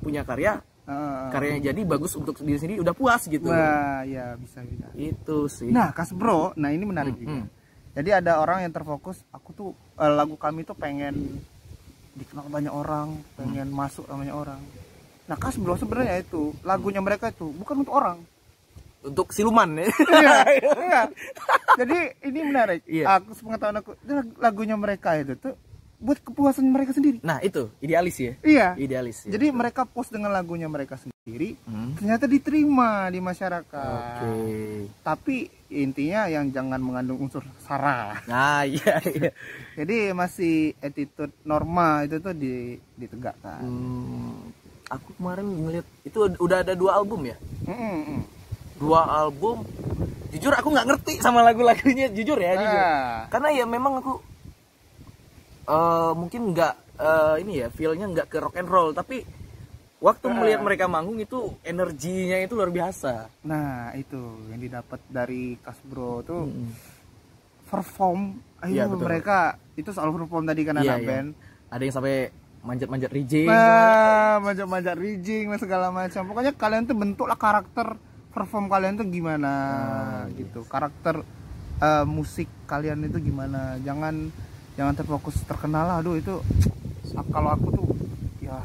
punya karyanya jadi bagus untuk diri sendiri udah puas gitu. Nah, ya bisa. Itu sih. Nah, Kasbro, nah ini menarik juga. Jadi ada orang yang terfokus, aku tuh lagu kami tuh pengen dikenal banyak orang, pengen masuk banyak orang. Nah, Kasbro sebenarnya itu lagunya mereka itu bukan untuk orang. Untuk siluman ya. Iya. Jadi ini menarik. Iya. Aku sepengetahuan aku, lagunya mereka itu tuh buat kepuasan mereka sendiri. Nah, itu idealis ya. Iya. Idealis. Ya. Jadi mereka post dengan lagunya mereka sendiri, ternyata diterima di masyarakat. Oke. Tapi intinya yang jangan mengandung unsur sara. Nah, iya. Jadi masih attitude norma itu tuh ditegakkan. Aku kemarin ngeliat itu udah ada 2 album ya. 2 album. Jujur aku nggak ngerti sama lagu-lagunya, jujur ya, jujur. Karena ya memang aku mungkin nggak ini ya, feel-nya nggak ke rock and roll, tapi waktu melihat mereka manggung itu energinya itu luar biasa. Nah, itu yang didapat dari Kasbro tuh perform. Iya, betul. Mereka itu soal perform tadi kan anak band. Ada yang sampai manjat-manjat rigging. Manjat-manjat rigging dan segala macam. Pokoknya kalian tuh bentuklah karakter perform kalian tuh gimana gitu. Karakter musik kalian itu gimana. Jangan terfokus terkenal lah. Aduh itu kalau aku tuh ya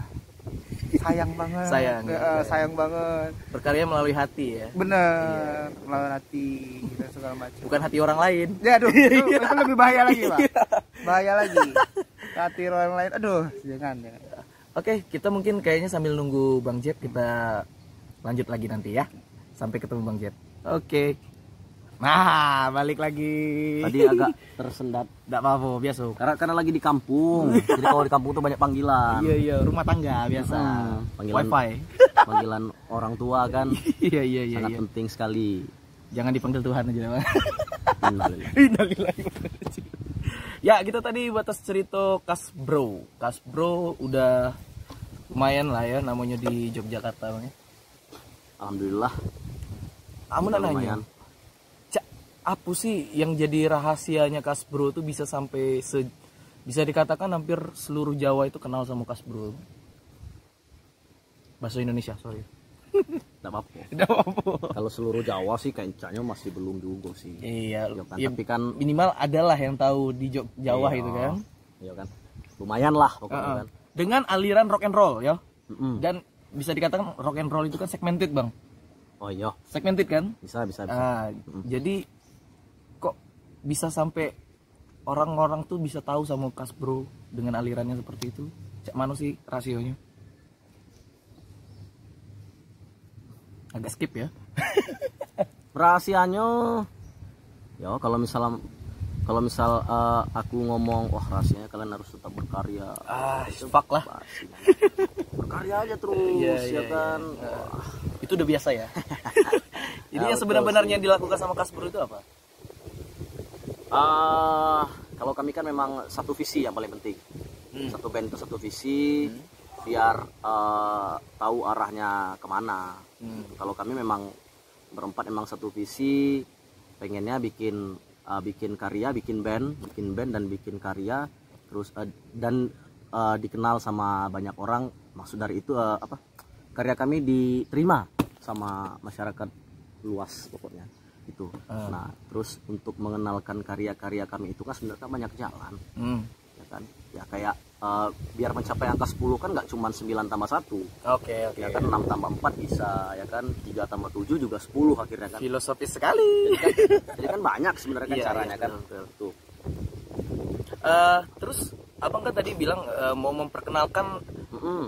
sayang banget. Sayang, ya. Sayang banget. Berkarya melalui hati ya. Bener, melalui hati dan segala macam. Bukan hati orang lain. Ya aduh, itu lebih bahaya lagi, Pak. Bahaya lagi. Hati orang lain, aduh, jangan. Oke, kita mungkin kayaknya sambil nunggu Bang Jeb kita lanjut lagi nanti ya. Sampai ketemu Bang Jeb. Oke. Nah, balik lagi. Tadi agak tersendat. Enggak apa-apa, biasa. Karena lagi di kampung. Jadi kalau di kampung tuh banyak panggilan. Iya, rumah tangga biasa. Panggilan Wifi. Panggilan orang tua kan. Iya. Sangat penting sekali. Jangan dipanggil Tuhan aja, Bang. Innalillahi. Innalillahi. Ya, kita tadi batas cerita Kasbro. Kasbro udah lumayan lah ya namanya di Yogyakarta, Bang. Alhamdulillah. Kamu nak nanya, Cak, apa sih yang jadi rahasianya Kasbro itu bisa sampai bisa dikatakan hampir seluruh Jawa itu kenal sama Kasbro? Bahasa Indonesia, sorry. Tidak apa-apa. Tidak apa-apa. Kalau seluruh Jawa sih kayaknya masih belum juga sih. Iya, Iya kan? ya, Tapi kan minimal adalah yang tahu di Jawa iya, itu kan. Iya kan. Lumayan lah pokoknya kan. Dengan aliran rock and roll ya. Mm-mm. Dan bisa dikatakan rock and roll itu kan segmented, Bang. Oh iya, Segmented kan? bisa. Jadi kok bisa sampai orang-orang tuh bisa tahu sama Kasbro dengan alirannya seperti itu? Cak mana sih rasionya? Agak skip ya. Rahasianya ya kalau misal aku ngomong wah rahasianya kalian harus tetap berkarya. Fuck lah. Pasti. Berkarya aja terus Iya, kan. Wah, itu udah biasa ya. Jadi yang betul sebenarnya dilakukan sama Kasbro itu apa? Kalau kami kan memang satu visi yang paling penting. Satu band itu satu visi biar tahu arahnya kemana. Kalau kami memang berempat memang satu visi, pengennya bikin karya, bikin band dan bikin karya terus dan dikenal sama banyak orang. Maksud dari itu karya kami diterima sama masyarakat luas pokoknya itu. Nah terus untuk mengenalkan karya-karya kami itu kan sebenarnya banyak jalan. Ya kan ya kayak biar mencapai angka 10 kan nggak cuma 9 tambah 1. Oke. Ya kan 6 tambah 4 bisa, ya kan 3 tambah 7 juga 10 akhirnya kan. Filosofis sekali. Jadi kan banyak sebenarnya kan caranya kan. Tuh. Terus abang kan tadi bilang mau memperkenalkan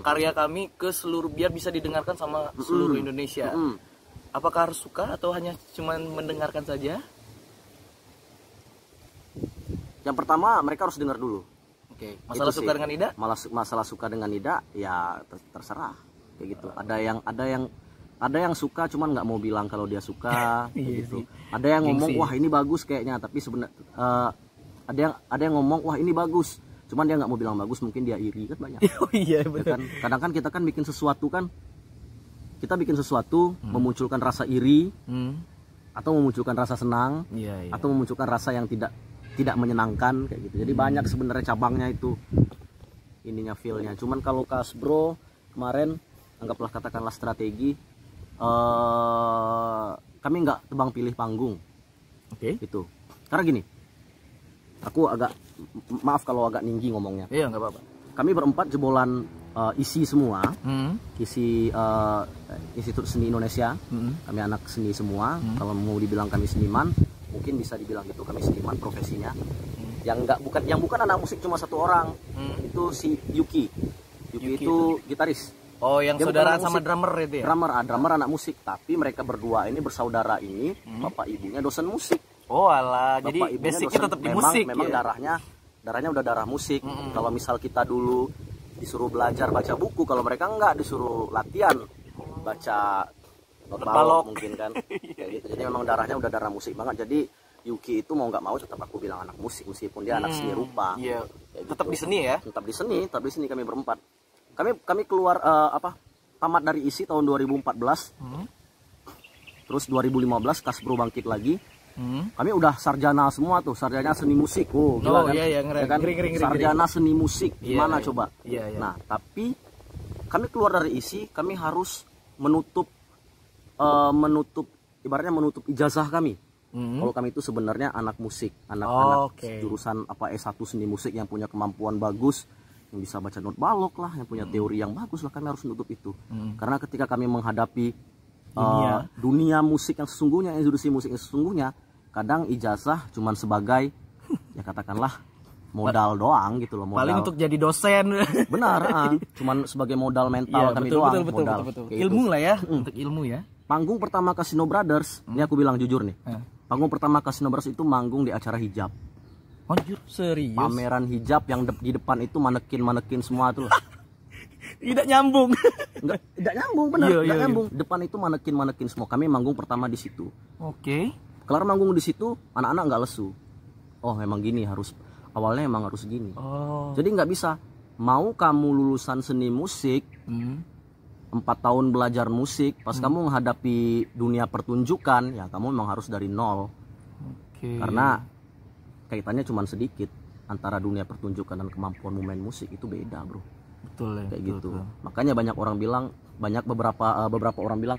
karya kami ke seluruh biar bisa didengarkan sama seluruh Indonesia. Apakah harus suka atau hanya cuma mendengarkan saja? Yang pertama mereka harus dengar dulu. Oke. Masalah Itu suka sih. dengan Ida? Masalah suka dengan Ida ya terserah kayak gitu. Ada yang suka cuman nggak mau bilang kalau dia suka kayak gitu. Ada yang ngomong wah ini bagus kayaknya, tapi sebenarnya ada yang ngomong wah ini bagus, cuman dia nggak mau bilang bagus, mungkin dia iri kan banyak. Oh iya betul. Ya kan? Kadang kan kita kan bikin sesuatu memunculkan rasa iri atau memunculkan rasa senang atau memunculkan rasa yang tidak menyenangkan kayak gitu. Jadi banyak sebenarnya cabangnya itu ininya feelnya. Cuman kalau Kasbro kemarin anggaplah katakanlah strategi kami nggak tebang pilih panggung. Oke. Gitu. Karena gini, aku maaf kalau agak tinggi ngomongnya. Iya nggak apa-apa. Kami berempat jebolan isi semua, isi Institut Seni Indonesia. Kami anak seni semua. Kalau mau dibilang kami seniman, mungkin bisa dibilang gitu, kami seniman profesinya. Yang bukan anak musik cuma satu orang. Itu si Yuki itu gitaris. Oh, yang dia saudaraan sama drummer itu ya? Drummer anak musik, tapi mereka berdua ini bersaudara ini, bapak ibunya dosen musik. Oh alah, Bapak jadi ibunya basicnya tetap di musik. Memang ya? darahnya udah darah musik. Kalau misal kita dulu disuruh belajar baca buku, kalau mereka enggak, disuruh latihan baca not balok mungkin kan. Kayak gitu. Jadi memang darahnya udah darah musik banget. Jadi Yuki itu mau nggak mau tetap aku bilang anak musik meskipun dia anak seni rupa. Iya. Tetap Gitu. di seni ya? Tetap di seni kami berempat. Kami keluar tamat dari isi tahun 2014. Terus 2015 Kasbro bangkit lagi. Kami udah sarjana semua tuh, sarjana seni musik. Oh, gila kan? Iya, Ya kan? Sarjana seni musik. Gimana coba? Iya. Nah, tapi kami keluar dari isi, kami harus menutup ibaratnya menutup ijazah kami. Kalau kami itu sebenarnya anak musik, anak jurusan S1 seni musik yang punya kemampuan bagus, yang bisa baca not balok lah, yang punya teori yang bagus lah, kami harus nutup itu. Karena ketika kami menghadapi dunia musik yang sesungguhnya, industri musik yang sesungguhnya, kadang ijazah cuman sebagai ya katakanlah modal doang gitu loh, modal. Paling untuk jadi dosen. Benar, cuman sebagai modal mental kami doang, modal. Ilmu lah ya, untuk ilmu ya. Panggung pertama Casino Brothers, ini aku bilang jujur nih. Panggung pertama Casino Brothers itu manggung di acara hijab. Anjir, serius? Pameran hijab yang di depan itu manekin semua tuh. Tidak nyambung. Enggak nyambung, benar. Enggak nyambung. Depan itu manekin semua. Kami manggung pertama di situ. Oke. Kelar manggung di situ, anak-anak nggak lesu. Oh, memang gini harus. Awalnya emang harus gini. Jadi nggak bisa. Mau kamu lulusan seni musik, 4 tahun belajar musik, pas kamu menghadapi dunia pertunjukan, ya kamu memang harus dari nol. Karena kaitannya cuma sedikit antara dunia pertunjukan dan kemampuanmu main musik itu beda, bro. Betul ya. Kayak gitu. Makanya banyak orang bilang, beberapa orang bilang,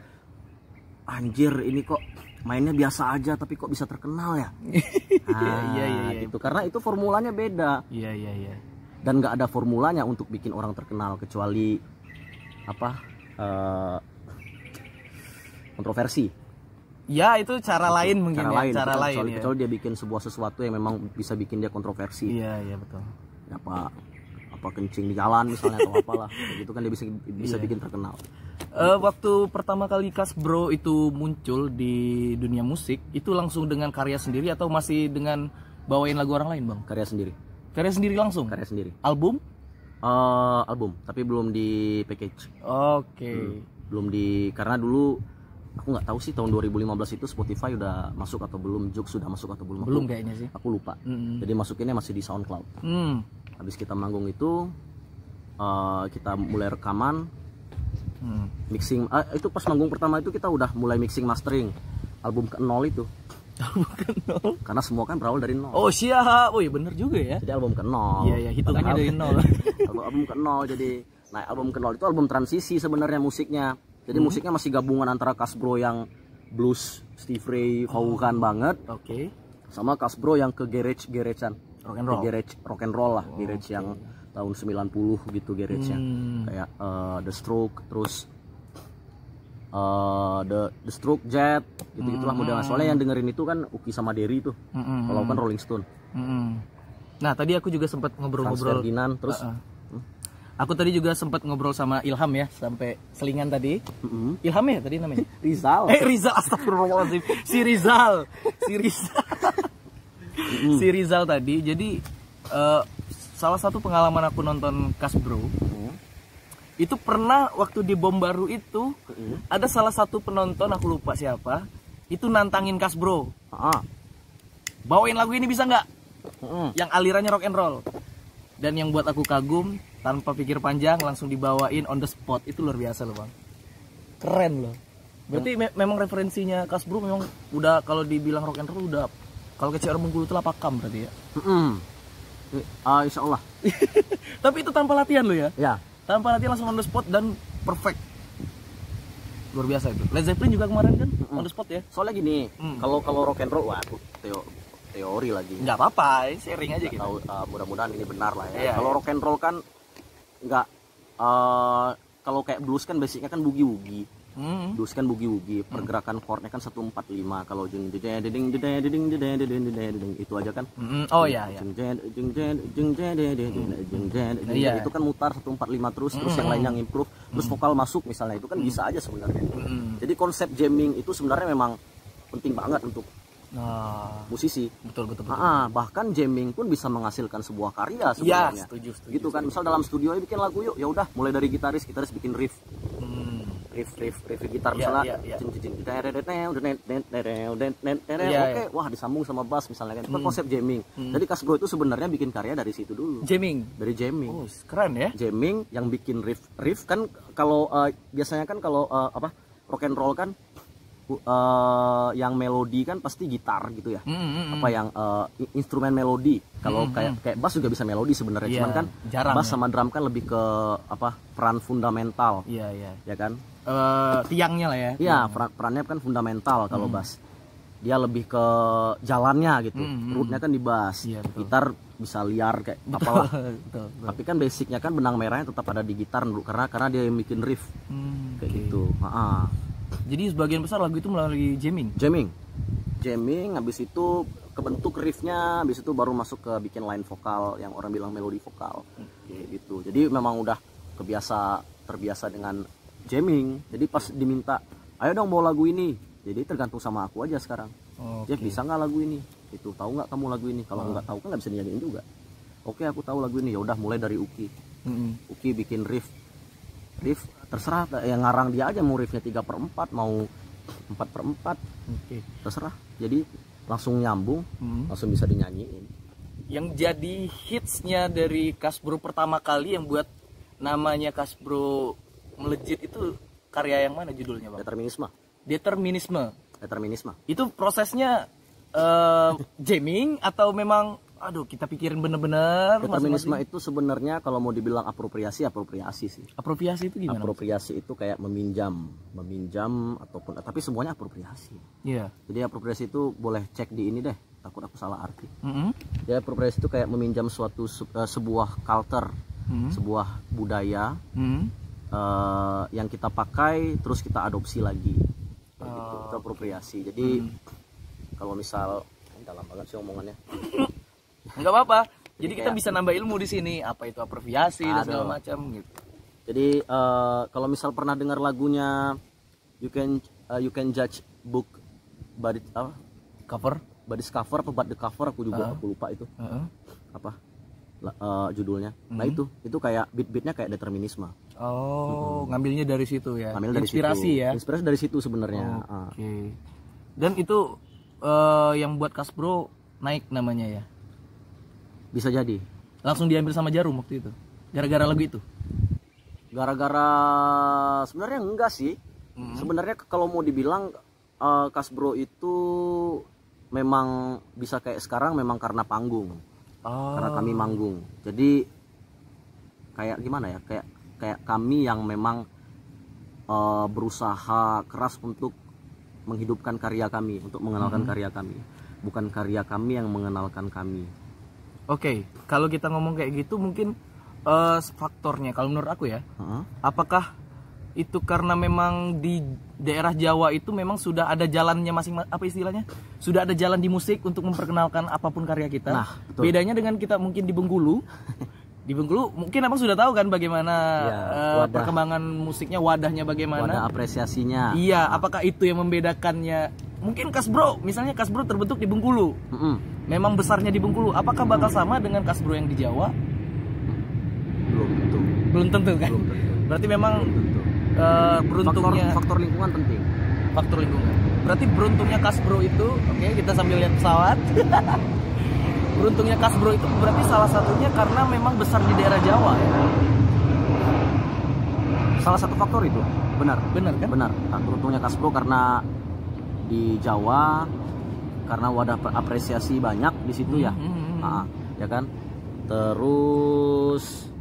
anjir ini kok mainnya biasa aja tapi kok bisa terkenal ya. Iya. Gitu. Karena itu formulanya beda. Iya. Dan nggak ada formulanya untuk bikin orang terkenal kecuali kontroversi. Ya itu cara lain mungkin. Cara lain. Kecuali dia bikin sebuah sesuatu yang memang bisa bikin dia kontroversi. Iya betul. Apa kencing di jalan misalnya atau apalah, kayak gitu kan dia bisa bikin terkenal. Waktu pertama kali Kasbro itu muncul di dunia musik, itu langsung dengan karya sendiri atau masih dengan bawain lagu orang lain, Bang? Karya sendiri. Karya sendiri langsung? Karya sendiri. Album? Album, tapi belum di package. Oke. Belum karena dulu aku nggak tahu sih tahun 2015 itu Spotify udah masuk atau belum, Joox sudah masuk atau belum. Belum kayaknya sih. Aku lupa. Jadi masukinnya masih di SoundCloud. Habis kita manggung itu kita mulai rekaman, mixing. Itu pas manggung pertama itu kita udah mulai mixing mastering album ke-0 itu. Album ke-0? Karena semua kan berawal dari 0. Oh siap, oh iya bener juga ya. Jadi album ke-0. Iya hitungannya dari 0. album ke-0 jadi. Nah album ke-0 itu album transisi sebenarnya musiknya. Jadi musiknya masih gabungan antara Kasbro yang blues, Steve Ray, Vaughan banget. Oke. Sama Kasbro yang ke garage-an. Rock and roll. Garage rock and roll lah, garage yang tahun 90 gitu garage-nya. Kayak The Stroke, terus The Stroke, Jet, gitu-gitulah modelnya. Soalnya yang dengerin itu kan Uki sama Derry tuh. Kalau kan Rolling Stone. Nah, tadi aku juga sempat ngobrol-ngobrol. Terus aku tadi juga sempat ngobrol sama Ilham ya, sampai selingan tadi. Ilham ya tadi namanya? Rizal. Rizal, astagfirullahaladzim. Si Rizal. Si Rizal tadi. Jadi salah satu pengalaman aku nonton Kasbro, itu pernah waktu di Bom Baru itu ada salah satu penonton, aku lupa siapa, itu nantangin Kasbro. Bawain lagu ini bisa nggak? Yang alirannya rock and roll. Dan yang buat aku kagum, tanpa pikir panjang langsung dibawain on the spot. Itu luar biasa loh, Bang. Keren loh. Berarti memang referensinya Kasbro memang udah, kalau dibilang rock and roll udah, kalau KCR Bengkulu itu lapakam berarti ya. Insya Allah. Tapi itu tanpa latihan lo ya? Ya. Tanpa latihan langsung on the spot dan perfect. Luar biasa itu. Led Zeppelin juga kemarin kan on the spot ya. Soalnya gini, kalau rock and roll, waduh, teori lagi. Nggak apa-apa, sharing aja gitu. Tahu, mudah-mudahan ini benar lah ya. Iya, kalau rock and roll kan nggak, kalau kayak blues kan basicnya kan boogie-woogie. Blues kan boogie-woogie, pergerakan chordnya kan 145. Kalau jeng itu aja kan. Oh iya. Itu kan mutar 145 terus yang lainnya improve, terus vokal masuk misalnya, itu kan bisa aja sebenarnya. Jadi konsep jamming itu sebenarnya memang penting banget untuk musisi. Betul. Bahkan jamming pun bisa menghasilkan sebuah karya sebenarnya. Ya, setuju. Gitu kan, misal dalam studio bikin lagu yuk, ya udah mulai dari gitaris bikin riff gitar misalnya, oke, wah disambung sama bass misalnya kan, itu kan konsep jamming. Jadi Kasbro itu sebenarnya bikin karya dari situ dulu. Dari jamming. Oh, keren ya. Jamming yang bikin riff kan, kalau biasanya kan kalau rock and roll kan yang melodi kan pasti gitar gitu ya. Yang instrumen melodi. Kalau kayak bass juga bisa melodi sebenarnya, cuman kan jarang, bass sama drum kan lebih ke peran fundamental. Ya kan? Tiangnya lah ya. Iya, perannya kan fundamental kalau bass. dia lebih ke jalannya gitu. Rootnya kan di bass. Iya, betul. Gitar bisa liar kayak apalah. Betul. Tapi kan basicnya kan benang merahnya tetap ada di gitar dulu karena dia yang bikin riff kayak gitu. Jadi sebagian besar lagu itu melalui jamming. Jamming, habis itu kebentuk riffnya, habis itu baru masuk ke bikin line vokal yang orang bilang melodi vokal. Kayak gitu. Jadi memang udah terbiasa dengan jamming. Jadi pas diminta, ayo dong bawa lagu ini. Jadi tergantung sama aku aja sekarang. Jeff, bisa nggak lagu ini? Itu tahu nggak kamu lagu ini? Kalau nggak tahu kan nggak bisa dinyanyiin juga. Oke, aku tahu lagu ini. Ya udah mulai dari Uki. Uki bikin riff terserah, yang ngarang dia aja mau riffnya 3/4 mau 4/4. Terserah. Jadi langsung nyambung, langsung bisa dinyanyiin. Yang jadi hitsnya dari Kasbro pertama kali yang buat namanya Kasbro melejit itu karya yang mana judulnya, Bang? Determinisme. Itu prosesnya jamming atau memang kita pikirin bener-bener? Determinisme itu sebenarnya kalau mau dibilang apropriasi sih. Apropriasi itu gimana? Apropriasi itu kayak meminjam ataupun tapi semuanya apropriasi. Iya. Jadi apropriasi itu boleh cek di ini deh, takut aku salah arti. Jadi apropriasi itu kayak meminjam sebuah culture, sebuah budaya yang kita pakai terus kita adopsi lagi. Itu apropriasi. Jadi kalau misal ini dalam banget sih omongannya. Enggak apa-apa. Jadi kita bisa nambah ilmu di sini. Apa itu apropriasi dan segala macam gitu. Jadi kalau misal pernah dengar lagunya you can judge book by its cover, but the cover aku lupa itu. Apa judulnya. Nah itu kayak beat-beatnya kayak determinisme. Ngambilnya dari situ ya. Inspirasi ya. Inspirasi dari situ sebenarnya. Oke. Dan itu yang buat Kasbro naik namanya ya. Bisa jadi. Langsung diambil sama Jarum waktu itu. Gara-gara lagu itu. Gara-gara sebenarnya enggak sih. Sebenarnya kalau mau dibilang Kasbro itu memang bisa kayak sekarang memang karena panggung. Karena kami manggung. Jadi kayak gimana ya? Kayak kami yang memang berusaha keras untuk menghidupkan karya kami, untuk mengenalkan karya kami. Bukan karya kami yang mengenalkan kami. Oke, kalau kita ngomong kayak gitu mungkin faktornya kalau menurut aku ya, apakah itu karena memang di daerah Jawa itu memang sudah ada jalannya apa istilahnya? Sudah ada jalan di musik untuk memperkenalkan apapun karya kita. Nah, betul. Bedanya dengan kita mungkin di Bengkulu. Di Bengkulu mungkin abang sudah tahu kan bagaimana perkembangan musiknya, wadahnya bagaimana, wadah apresiasinya. Iya, apakah itu yang membedakannya? Mungkin Kasbro, misalnya Kasbro terbentuk di Bengkulu, memang besarnya di Bengkulu. Apakah bakal sama dengan Kasbro yang di Jawa? Belum tentu kan? Belum tentu. Berarti memang beruntungnya faktor lingkungan penting. Faktor lingkungan. Berarti beruntungnya Kasbro itu, oke, kita sambil lihat pesawat. Beruntungnya Kasbro itu berarti salah satunya karena memang besar di daerah Jawa ya. Salah satu faktor itu, benar kan? Benar. Beruntungnya Kasbro karena di Jawa, karena wadah apresiasi banyak di situ ya. Ya kan? Terus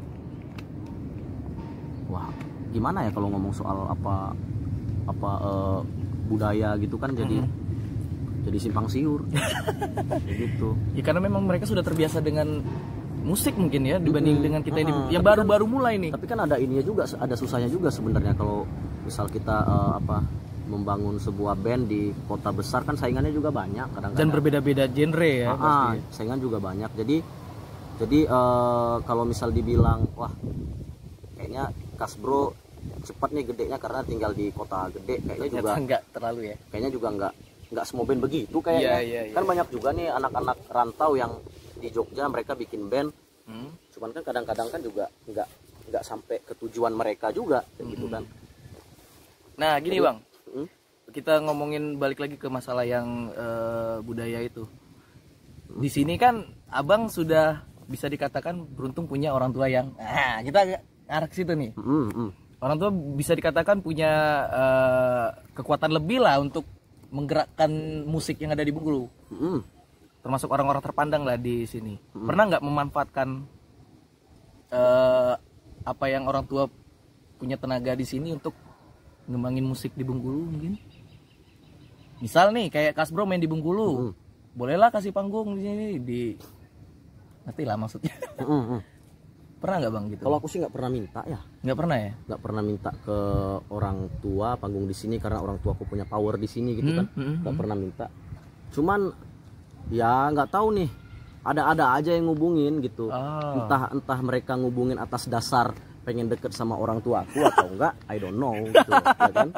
gimana ya kalau ngomong soal apa budaya gitu kan jadi simpang siur. Gitu. Ya karena memang mereka sudah terbiasa dengan musik mungkin ya dibanding dengan kita yang baru-baru mulai nih. Tapi kan ada ininya juga, ada susahnya juga sebenarnya kalau misal kita membangun sebuah band di kota besar kan saingannya juga banyak kadang-kadang. Dan berbeda-beda genre ya. Saingan juga banyak. Jadi kalau misal dibilang wah kayaknya Kasbro cepat nih gedenya karena tinggal di kota gede, kayaknya juga enggak terlalu ya. Kayaknya juga enggak semua band begitu kayaknya. Kan banyak juga nih anak-anak rantau yang di Jogja mereka bikin band. Cuman kan kadang-kadang kan juga enggak sampai ke tujuan mereka juga gitu kan. Nah, gini Bang. Kita ngomongin balik lagi ke masalah yang budaya itu. Di sini kan Abang sudah bisa dikatakan beruntung punya orang tua yang kita arah ke situ nih. Orang tua bisa dikatakan punya kekuatan lebih lah untuk menggerakkan musik yang ada di Bengkulu. Termasuk orang-orang terpandang lah di sini. Pernah nggak memanfaatkan apa yang orang tua punya tenaga di sini untuk ngembangin musik di Bengkulu mungkin? Misal nih kayak Kasbro main di Bengkulu. Bolehlah kasih panggung di sini di ngerti lah maksudnya. Pernah nggak Bang gitu? Kalau aku sih nggak pernah minta ya. Nggak pernah ya? Nggak pernah minta ke orang tua panggung di sini karena orang tua aku punya power di sini gitu kan. Nggak pernah minta. Cuman ya nggak tahu nih. Ada aja yang ngubungin gitu. Entah mereka ngubungin atas dasar pengen deket sama orang tua aku atau enggak, I don't know gitu, ya kan?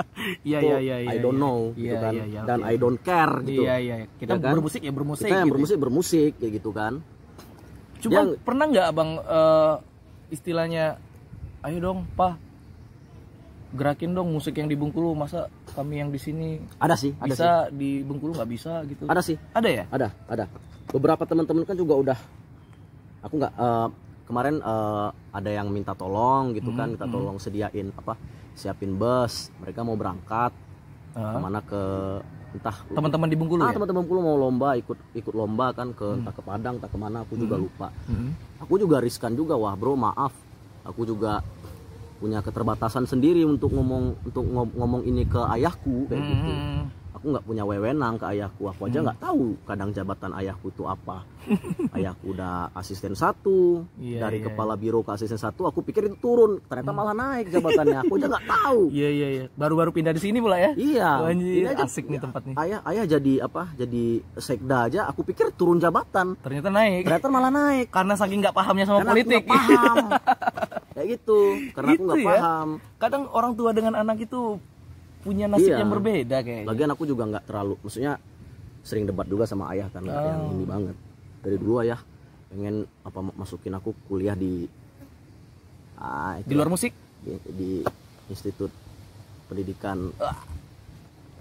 Iya. I don't know gitu kan. Dan I don't care gitu. Iya. Kita kan? bermusik ya bermusik. Kita yang gitu. bermusik kayak gitu kan. Cuma pernah nggak Abang istilahnya, ayo dong Pak, gerakin dong musik yang di Bengkulu, masa kami yang di sini ada sih di Bengkulu nggak bisa gitu? Ada sih. Ada ya? Ada. Beberapa teman-teman kan juga udah. Aku nggak kemarin ada yang minta tolong gitu kan, minta tolong siapin bus, mereka mau berangkat kemana ke entah teman-teman di Bengkulu ya? Teman-teman Bengkulu mau lomba, ikut lomba kan ke entah ke Padang, entah kemana, aku juga lupa. Aku juga riskan juga, wah bro maaf, aku juga punya keterbatasan sendiri untuk ngomong ini ke ayahku kayak gitu. Aku nggak punya wewenang ke ayahku, aku aja nggak tahu kadang jabatan ayahku itu apa. Ayahku udah asisten 1, dari kepala biro ke asisten 1, aku pikir itu turun, ternyata malah naik jabatannya, aku aja nggak tahu. Iya. Baru-baru pindah di sini pula ya? Iya. Ini aja, asik nih tempat nih. Ayah jadi sekda aja, aku pikir turun jabatan. Ternyata naik. Ternyata malah naik. Karena saking nggak pahamnya sama politik. Aku gak paham. Kayak gitu, karena aku nggak paham. Kadang orang tua dengan anak itu punya nasib yang berbeda kayaknya. Lagian aku juga nggak terlalu, maksudnya sering debat juga sama ayah kan, yang ini banget. Dari dulu ayah pengen masukin aku kuliah di di luar musik, di institut pendidikan.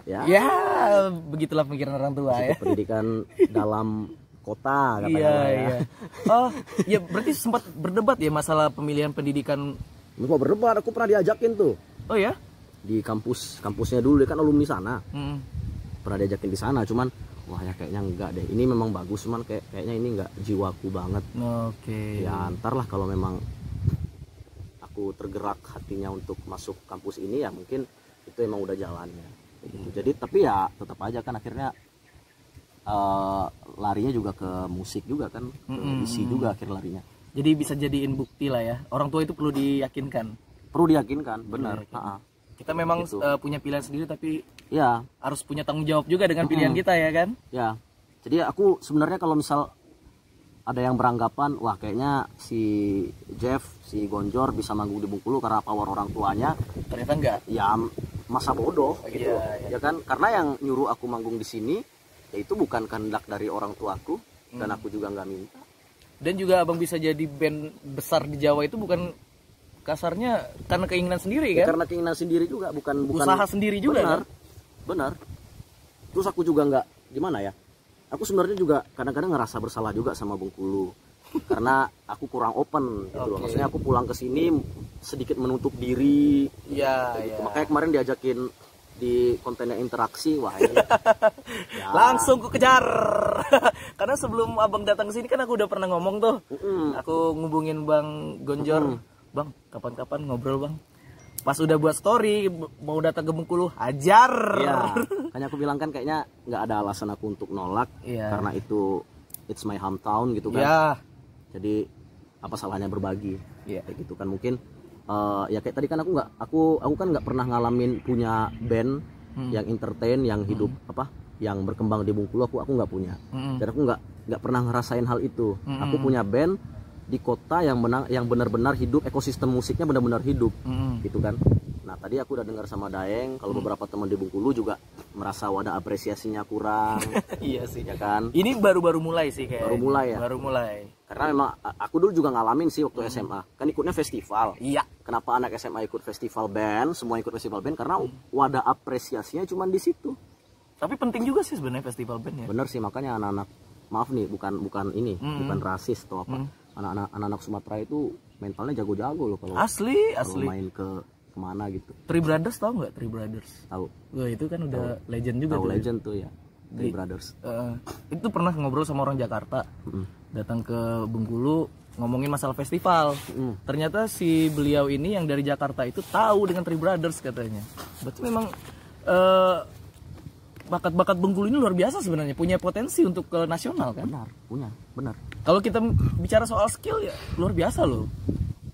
Ya begitulah pemikiran orang tua ya. Pendidikan dalam kota katanya. Iya. Oh, ya berarti sempat berdebat ya masalah pemilihan pendidikan. Mau berdebat, aku pernah diajakin tuh. Oh ya? Di kampusnya dulu, dia kan alumni sana. Pernah diajakin di sana, cuman wah ya kayaknya enggak deh. Ini memang bagus, cuman kayaknya ini enggak jiwaku banget. Oke. Ya ntar lah kalau memang aku tergerak hatinya untuk masuk kampus ini, ya mungkin itu emang udah jalannya. Gitu. Jadi tapi ya tetap aja kan akhirnya larinya juga ke musik juga kan, ke isi juga akhir larinya. Jadi bisa jadiin bukti lah ya. Orang tua itu perlu diyakinkan. Perlu diyakinkan, benar. Kita memang punya pilihan sendiri, tapi ya harus punya tanggung jawab juga dengan pilihan kita ya kan? Ya. Jadi aku sebenarnya kalau misal ada yang beranggapan wah kayaknya si Jeff, si Gonjor bisa manggung di Bengkulu karena power orang tuanya, ternyata enggak. Ya masa bodoh gitu. Ya kan? Karena yang nyuruh aku manggung di sini yaitu bukan kehendak dari orang tuaku dan aku juga nggak minta. Dan juga Abang bisa jadi band besar di Jawa itu bukan kasarnya karena keinginan sendiri kan? Karena keinginan sendiri juga, bukan usaha sendiri juga. Benar. Terus aku juga nggak gimana ya? Aku sebenarnya juga kadang-kadang ngerasa bersalah juga sama Bengkulu karena aku kurang open gitu loh. Maksudnya aku pulang ke sini sedikit menutup diri. Iya. Gitu. Makanya kemarin diajakin di kontennya interaksi, wah ini. Langsung ku kejar. Karena sebelum Abang datang ke sini kan aku udah pernah ngomong tuh. Aku ngubungin Bang Gonjor. Bang, kapan-kapan ngobrol Bang. Pas udah buat story mau datang ke Bengkulu, hajar. Iya. Hanya aku bilang kan kayaknya nggak ada alasan aku untuk nolak karena itu it's my hometown gitu kan. Iya. Jadi apa salahnya berbagi? Kayak gitu kan mungkin ya kayak tadi kan aku kan nggak pernah ngalamin punya band yang entertain, yang hidup yang berkembang di Bengkulu, aku nggak punya. Dan aku nggak pernah ngerasain hal itu. Aku punya band di kota yang benar-benar hidup, ekosistem musiknya benar-benar hidup gitu kan. Nah tadi aku udah dengar sama Daeng kalau beberapa teman di Bengkulu juga merasa wadah apresiasinya kurang. Iya sih ya kan. Ini baru mulai sih kayak. Baru mulai. Karena memang aku dulu juga ngalamin sih waktu SMA. Kan ikutnya festival. Iya. Kenapa anak SMA ikut festival band? Semua ikut festival band karena wadah apresiasinya cuma di situ. Tapi penting juga sih sebenarnya festival band ya. Bener sih, makanya anak-anak, maaf nih bukan ini, bukan rasis atau apa. Anak-anak Sumatera itu mentalnya jago-jago loh kalau asli main ke kemana gitu. Three Brothers tahu nggak? Three Brothers tahu. Wah itu kan udah legend juga tahu tuh. Legend tuh ya. Three Brothers. Itu pernah ngobrol sama orang Jakarta, datang ke Bengkulu ngomongin masalah festival. Ternyata si beliau ini yang dari Jakarta itu tahu dengan Three Brothers katanya. Berarti memang bakat-bakat Bengkulu ini luar biasa sebenarnya, punya potensi untuk ke nasional kan? Benar, punya, benar. Kalau kita bicara soal skill ya luar biasa loh.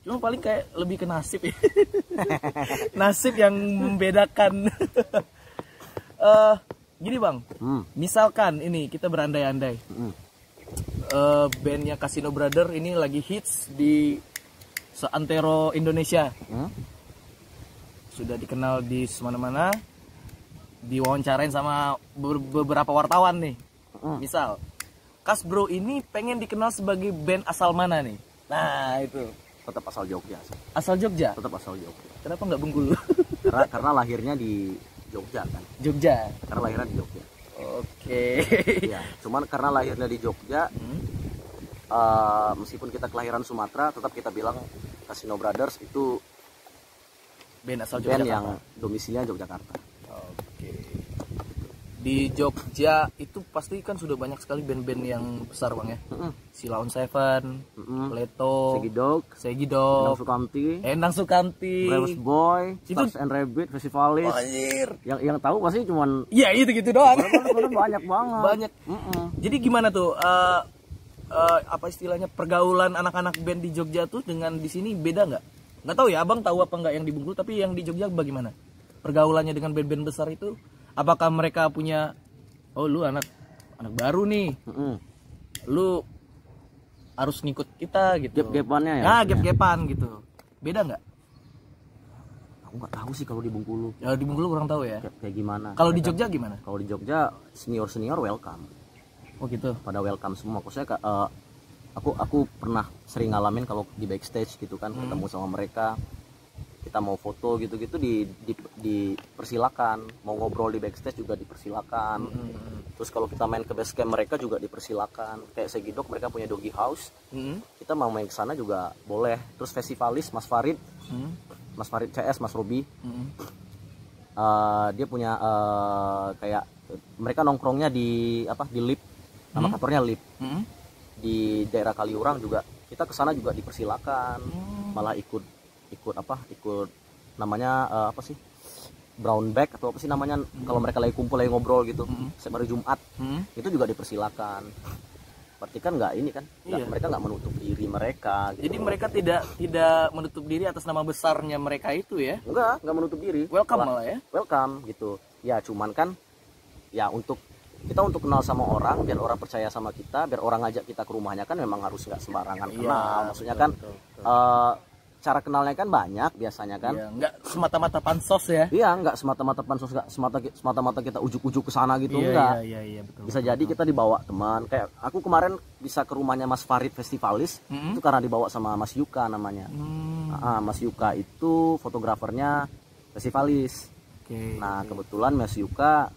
Cuma paling kayak lebih ke nasib ya. Nasib yang membedakan. Gini Bang, misalkan ini kita berandai-andai. Bandnya Casino Brother ini lagi hits di seantero Indonesia. Sudah dikenal di mana-mana, diwawancarain sama beberapa wartawan nih. Misal, Kasbro ini pengen dikenal sebagai band asal mana nih? Nah itu. Tetap asal Jogja. Asal Jogja? Tetap asal Jogja. Kenapa nggak Bengkulu? Karena lahirnya di Jogja kan. Jogja. Karena lahirnya di Jogja. Oke. Ya, cuman karena lahirnya di Jogja, meskipun kita kelahiran Sumatera, tetap kita bilang Casino Brothers itu band asal band Yogyakarta. yang domisilinya Yogyakarta. Oke. Di Jogja itu pasti kan sudah banyak sekali band-band yang besar Bang ya. Silaun Seven, Leto, Endang Segidog, Sukamti, Endang Sukamti, Bravos Boy, Itu- Stars and Rabbit, Festivalis. Anjir. Yang tahu pasti cuman Iya itu-gitu doang. bener-bener banyak banget. Banyak. Jadi gimana tuh? Apa istilahnya pergaulan anak-anak band di Jogja tuh dengan di sini beda nggak? Nggak tahu ya, abang tahu apa nggak yang di Bengkulu, tapi yang di Jogja bagaimana? Pergaulannya dengan band-band besar itu, apakah mereka punya, oh lu anak baru nih, lu harus ngikut kita gitu? Gap-gapannya ya? Nah, gap-gapan gitu. Beda nggak? Aku nggak tahu sih kalau di Bengkulu Ya di Bengkulu kurang tahu ya. kayak gimana. Kalau di Jogja gimana? Kalau di Jogja senior welcome. Oh gitu. Pada welcome semua. Maksudnya aku pernah sering ngalamin kalau di backstage gitu kan, ketemu sama mereka, kita mau foto gitu-gitu dipersilakan, mau ngobrol di backstage juga dipersilakan. Terus kalau kita main ke base camp mereka juga dipersilakan. Kayak Segidok mereka punya doggy house, kita mau main ke sana juga boleh. Terus Festivalis Mas Farid, Mas Farid CS, Mas Robi, dia punya kayak mereka nongkrongnya di Lip, nama kantornya Lip. Di daerah Kaliurang juga kita kesana juga dipersilakan, malah ikut namanya brown bag atau apa sih namanya, kalau mereka lagi kumpul lagi ngobrol gitu setiap hari Jumat, itu juga dipersilakan. Berarti kan nggak ini kan, mereka nggak menutup diri mereka gitu. Jadi mereka tidak menutup diri atas nama besarnya mereka itu ya? nggak menutup diri, Welcome malah ya? welcome gitu ya. Cuman kan ya untuk kenal sama orang, biar orang percaya sama kita, biar orang ngajak kita ke rumahnya kan memang harus nggak sembarangan kenal. Maksudnya kan cara kenalnya kan banyak biasanya kan. Iya, nggak semata-mata pansos ya? Iya, nggak semata-mata pansos, nggak semata-mata kita ujuk-ujuk ke sana gitu, enggak. Iya, betul. Bisa jadi kita dibawa teman. Kayak aku kemarin bisa ke rumahnya Mas Farid Festivalis, itu karena dibawa sama Mas Yuka namanya. Mas Yuka itu fotografernya Festivalis. Nah, kebetulan Mas Yuka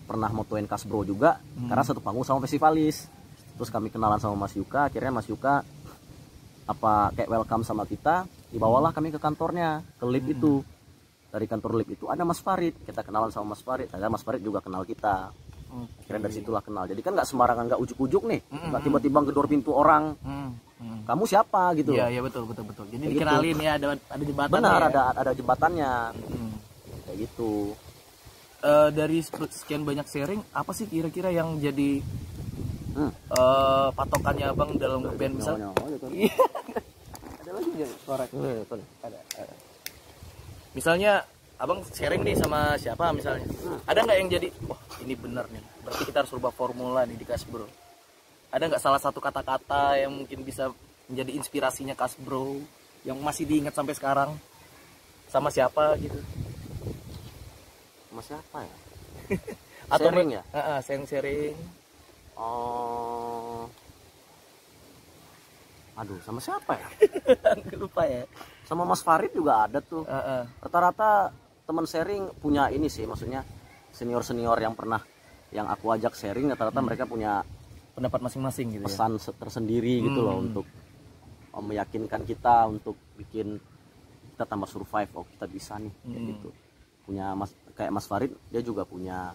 pernah motoin Kasbro juga, karena satu panggung sama Festivalis. Terus kami kenalan sama Mas Yuka, akhirnya Mas Yuka kayak welcome sama kita, dibawalah kami ke kantornya, ke Lip itu. Dari kantor Lip itu ada Mas Farid, kita kenalan sama Mas Farid, ada Mas Farid juga kenal kita. Kira dari situlah kenal. Jadi kan nggak sembarangan, nggak ujuk-ujuk nih, nggak tiba-tiba gedor pintu orang, kamu siapa gitu. Iya betul. Jadi kayak dikenalin gitu. Ya ada jembatan. Benar, ya? ada jembatannya. Kayak gitu. Dari sekian banyak sharing, apa sih kira-kira yang jadi patokannya abang dalam band misalnya? Ada lagi nggak suara? Ada. Misalnya abang sharing nih sama siapa misalnya, ada nggak yang jadi, wah ini bener nih, berarti kita harus rubah formula nih di Kasbro. Ada nggak salah satu kata-kata yang mungkin bisa menjadi inspirasinya Kasbro yang masih diingat sampai sekarang? Sama siapa gitu? Sama siapa ya? Atau Sharing ya? Sharing. Aduh, sama siapa ya? Lupa ya. Sama Mas Farid juga ada tuh. Rata-rata teman sharing punya ini sih, maksudnya senior yang aku ajak sharing, rata-rata mereka punya pendapat masing-masing gitu ya. Pesan tersendiri gitu loh, untuk meyakinkan kita untuk bikin kita tambah survive. Oh, kita bisa nih kayak gitu. Punya kayak Mas Farid, dia juga punya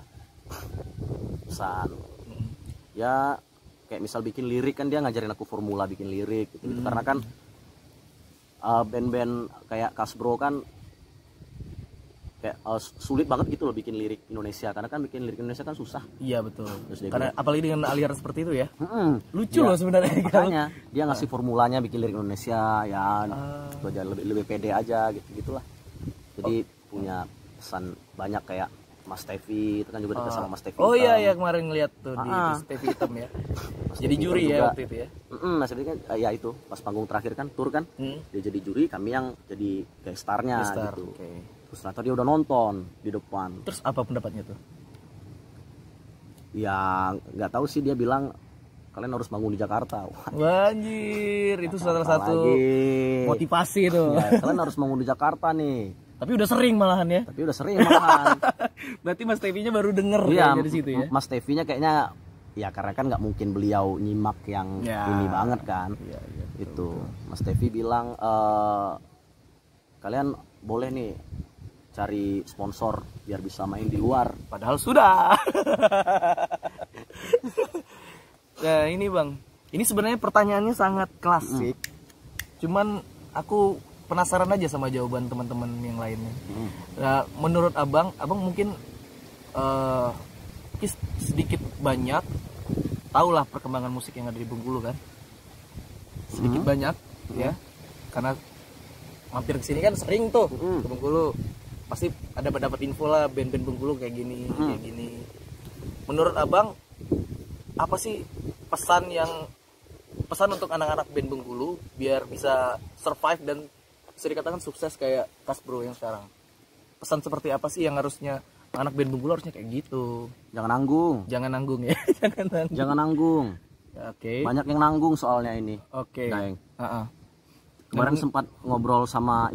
pesan. Ya kayak misal bikin lirik kan, dia ngajarin aku formula bikin lirik gitu. Karena kan band-band kayak Kasbro kan kayak sulit banget gitu loh bikin lirik Indonesia, karena kan bikin lirik Indonesia kan susah. Iya betul. Terus dia Karena apalagi dengan aliran seperti itu ya. Lucu Iya. loh sebenarnya. Makanya dia ngasih formulanya bikin lirik Indonesia ya, itu aja lebih pede aja gitu gitulah. Jadi punya pesan banyak kayak Mas Tevi, itu kan juga dekat sama Mas Tevi. Oh iya ya, kemarin ngeliat tuh di Tevi Hitam ya. Jadi Tevi juri juga. ya waktu itu ya. Mas Tevi kan ya itu pas panggung terakhir kan tur kan, dia jadi juri, kami yang jadi guest star-nya Guest star, gitu. oke. Terus ternyata dia udah nonton di depan. Terus apa pendapatnya tuh? Ya nggak tahu sih, dia bilang kalian harus bangun di Jakarta. Wah, Wah, anjir, itu salah satu lagi. motivasi tuh. Ya, kalian harus bangun di Jakarta nih. Tapi udah sering malahan ya. Tapi udah sering malahan. Berarti Mas Tevi-nya baru denger Iya, dari situ ya. Mas Tevi-nya kayaknya ya karena kan nggak mungkin beliau nyimak yang Ya. ini banget kan. Iya, iya, betul, Itu Mas Tevi bilang kalian boleh nih cari sponsor biar bisa main di luar. Padahal sudah. Nah ini Bang, ini sebenarnya pertanyaannya sangat klasik. Cuman aku penasaran aja sama jawaban teman-teman yang lainnya. Nah, menurut abang mungkin sedikit banyak tahulah perkembangan musik yang ada di Bengkulu kan. Sedikit banyak ya, karena mampir ke sini kan sering tuh ke Bengkulu. Pasti ada dapat info lah band-band Bengkulu kayak gini, kayak gini. Menurut abang apa sih pesan untuk anak-anak band Bengkulu biar bisa survive dan bisa dikatakan sukses kayak Kasbro yang sekarang? Pesan seperti apa sih yang harusnya anak band Bengkulu harusnya kayak gitu? Jangan nanggung. Jangan nanggung ya. Jangan nanggung. Oke. Banyak yang nanggung soalnya ini. Oke. Daeng. Heeh. Kemarin sempat ngobrol sama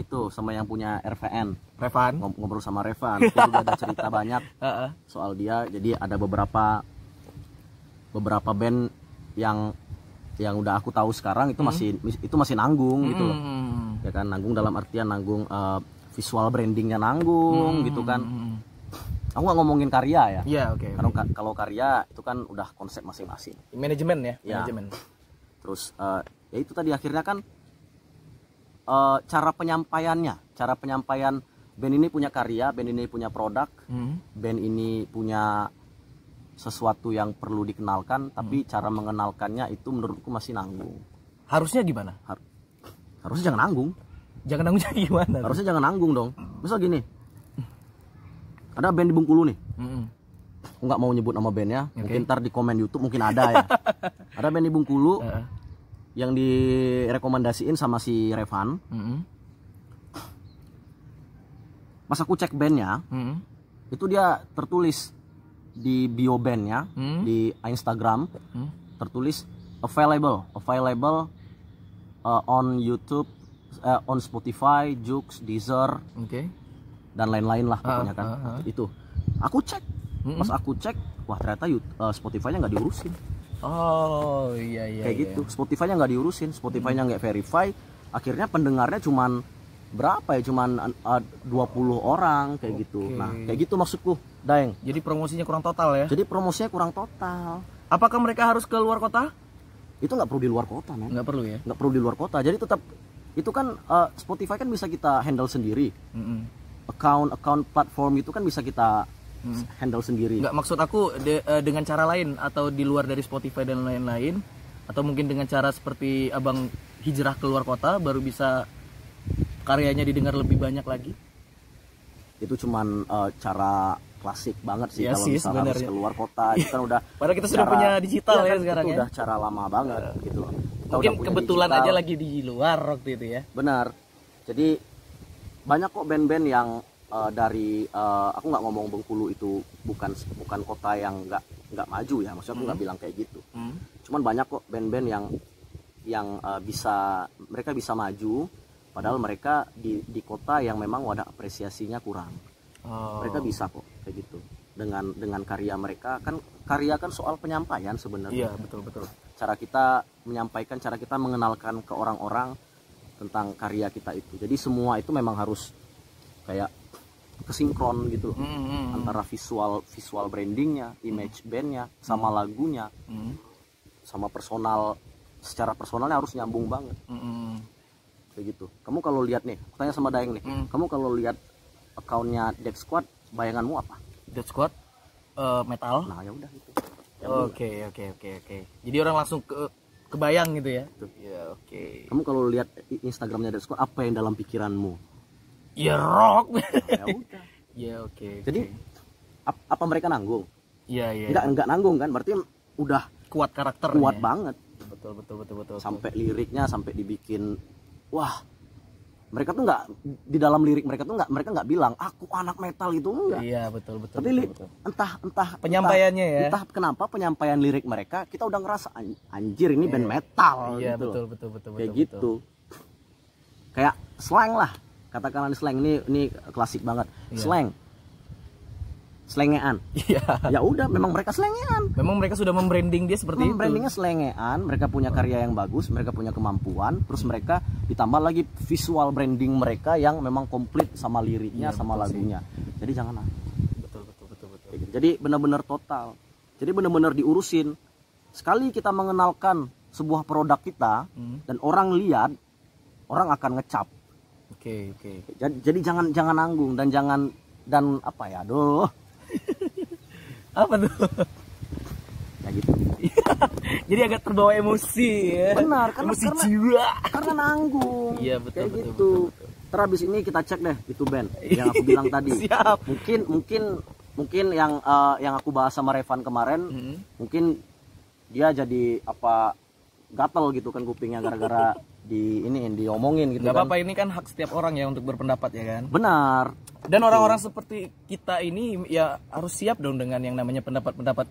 yang punya RVN. Revan. Ngobrol sama Revan. Dia juga ada cerita banyak Heeh. soal dia. Jadi ada beberapa band yang udah aku tahu sekarang itu masih nanggung gitu loh. Ya kan, nanggung dalam artian nanggung visual brandingnya nanggung gitu kan. Aku nggak ngomongin karya ya. Iya, oke. Karena kalau karya itu kan udah konsep masing-masing. Manajemen ya, Ya. manajemen. Terus ya itu tadi akhirnya kan cara penyampaian band ini punya karya, band ini punya produk, band ini punya sesuatu yang perlu dikenalkan, tapi cara mengenalkannya itu menurutku masih nanggung. Harusnya gimana? Harusnya jangan nanggung. Jangan nanggungnya gimana? Harusnya jangan nanggung dong. Misal gini, ada band di Bengkulu nih. Aku nggak mau nyebut nama bandnya, mungkin ntar di komen YouTube mungkin ada ya. Ada band di Bengkulu yang direkomendasiin sama si Revan. Pas aku cek bandnya, itu dia tertulis di bio bandnya di Instagram, tertulis available on YouTube, on Spotify, Joox, Deezer, dan lain-lain lah pokoknya kan. Itu aku cek, pas aku cek, wah ternyata Spotify-nya nggak diurusin. Oh iya Kayak gitu, Spotify-nya nggak diurusin, Spotify-nya nggak verify, akhirnya pendengarnya cuman berapa ya, cuman 20 orang kayak gitu. Nah kayak gitu maksudku, Daeng. Jadi promosinya kurang total ya? Jadi promosinya kurang total. Apakah mereka harus ke luar kota? Itu nggak perlu di luar kota, men. Nggak perlu ya? Nggak perlu di luar kota. Jadi tetap itu kan Spotify kan bisa kita handle sendiri. Account platform itu kan bisa kita handle sendiri. Nggak, maksud aku dengan cara lain atau di luar dari Spotify dan lain-lain, atau mungkin dengan cara seperti abang hijrah ke luar kota baru bisa karyanya didengar lebih banyak lagi. Itu cuman cara klasik banget sih, ya kalau sih, misalnya harus sebenarnya keluar kota itu kan udah padahal kita sudah punya digital ya kan, sekarang itu ya. udah cara lama banget gitu loh. Kita Mungkin udah punya kebetulan digital. aja lagi di luar waktu itu ya. Benar. Jadi banyak kok band-band yang dari aku nggak ngomong Bengkulu itu bukan kota yang nggak maju ya, maksudnya aku nggak bilang kayak gitu. Cuman banyak kok band-band yang mereka bisa maju padahal mereka di kota yang memang wadah apresiasinya kurang. Mereka bisa kok kayak gitu dengan karya mereka. Kan karya kan soal penyampaian sebenarnya. Iya, betul. Cara kita menyampaikan, cara kita mengenalkan ke orang-orang tentang karya kita itu. Jadi semua itu memang harus kayak kesinkron gitu loh. Antara visual brandingnya, image bandnya, sama lagunya, sama secara personalnya harus nyambung banget. Kayak gitu. Kamu kalau lihat nih, aku tanya sama Daeng nih, kamu kalau lihat akunnya Death Squad, bayanganmu apa? Death Squad metal. Nah ya udah gitu. Oke. Jadi orang langsung kebayang gitu ya. Ya oke. Kamu kalau lihat Instagramnya Death Squad, apa yang dalam pikiranmu? Ya rock. Ya udah. Ya oke. Jadi apa mereka nanggung? Iya. Enggak nanggung kan? Berarti udah Kuat karakternya. kuat banget. Betul. Sampai liriknya sampai dibikin, wah, mereka tuh nggak, di dalam lirik mereka tuh mereka nggak bilang aku anak metal itu, enggak. Iya betul. Tapi entah Penyampaiannya ya. entah kenapa penyampaian lirik mereka kita udah ngerasa anjir ini band metal. Iya gitu. betul. Kayak gitu. Kayak slang lah, katakanlah slang ini klasik banget. Iya. Slengean. Iya. Ya udah, memang mereka slengean. Memang mereka sudah membranding dia seperti itu. Brandingnya selengean, mereka punya karya yang bagus, mereka punya kemampuan, terus mereka ditambah lagi visual branding mereka yang memang komplit sama liriknya, sama lagunya. Jadi jangan. Betul. Jadi benar-benar total. Jadi benar-benar diurusin. Sekali kita mengenalkan sebuah produk kita dan orang lihat, orang akan ngecap. Oke. Jadi jangan nanggung dan apa ya, aduh. Apa tuh? Ya gitu. Jadi agak terbawa emosi ya. Benar, emosi jiwa. Karena nanggung. Iya betul. Kayak gitu. Terhabis ini kita cek deh itu band yang aku bilang tadi. Siap. Mungkin yang aku bahas sama Revan kemarin, mungkin dia jadi apa gatel gitu kan kupingnya gara-gara diomongin gitu. Gak kan. apa-apa, ini kan hak setiap orang ya untuk berpendapat ya kan. Benar. Dan orang-orang seperti kita ini ya harus siap dong dengan yang namanya pendapat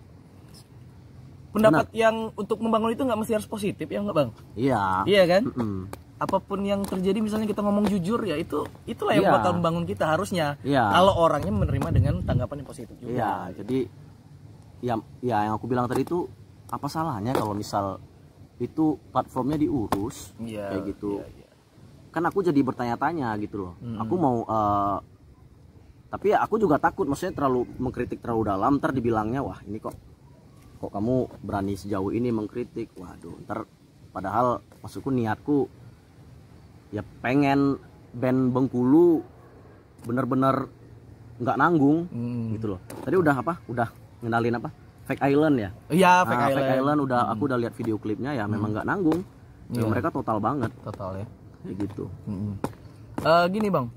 yang untuk membangun itu nggak mesti harus positif ya nggak bang? Iya. Iya kan? Apapun yang terjadi, misalnya kita ngomong jujur ya itulah yang bakal membangun kita harusnya. Iya. Kalau orangnya menerima dengan tanggapan yang positif juga. Iya. Jadi ya yang aku bilang tadi itu apa salahnya kalau misal itu platformnya diurus kayak gitu. Iya. Kan aku jadi bertanya-tanya gitu loh. Aku mau tapi ya aku juga takut, maksudnya terlalu mengkritik terlalu dalam, ntar dibilangnya wah ini kok kamu berani sejauh ini mengkritik. Waduh, ntar padahal maksudku niatku ya pengen band Bengkulu bener-bener nggak nanggung gitu loh. Tadi udah ngenalin apa? Fake Island ya? Iya, Fake Island aku udah lihat video klipnya ya, memang nggak nanggung. Mereka total banget. Total ya. Kayak gitu. Gini bang,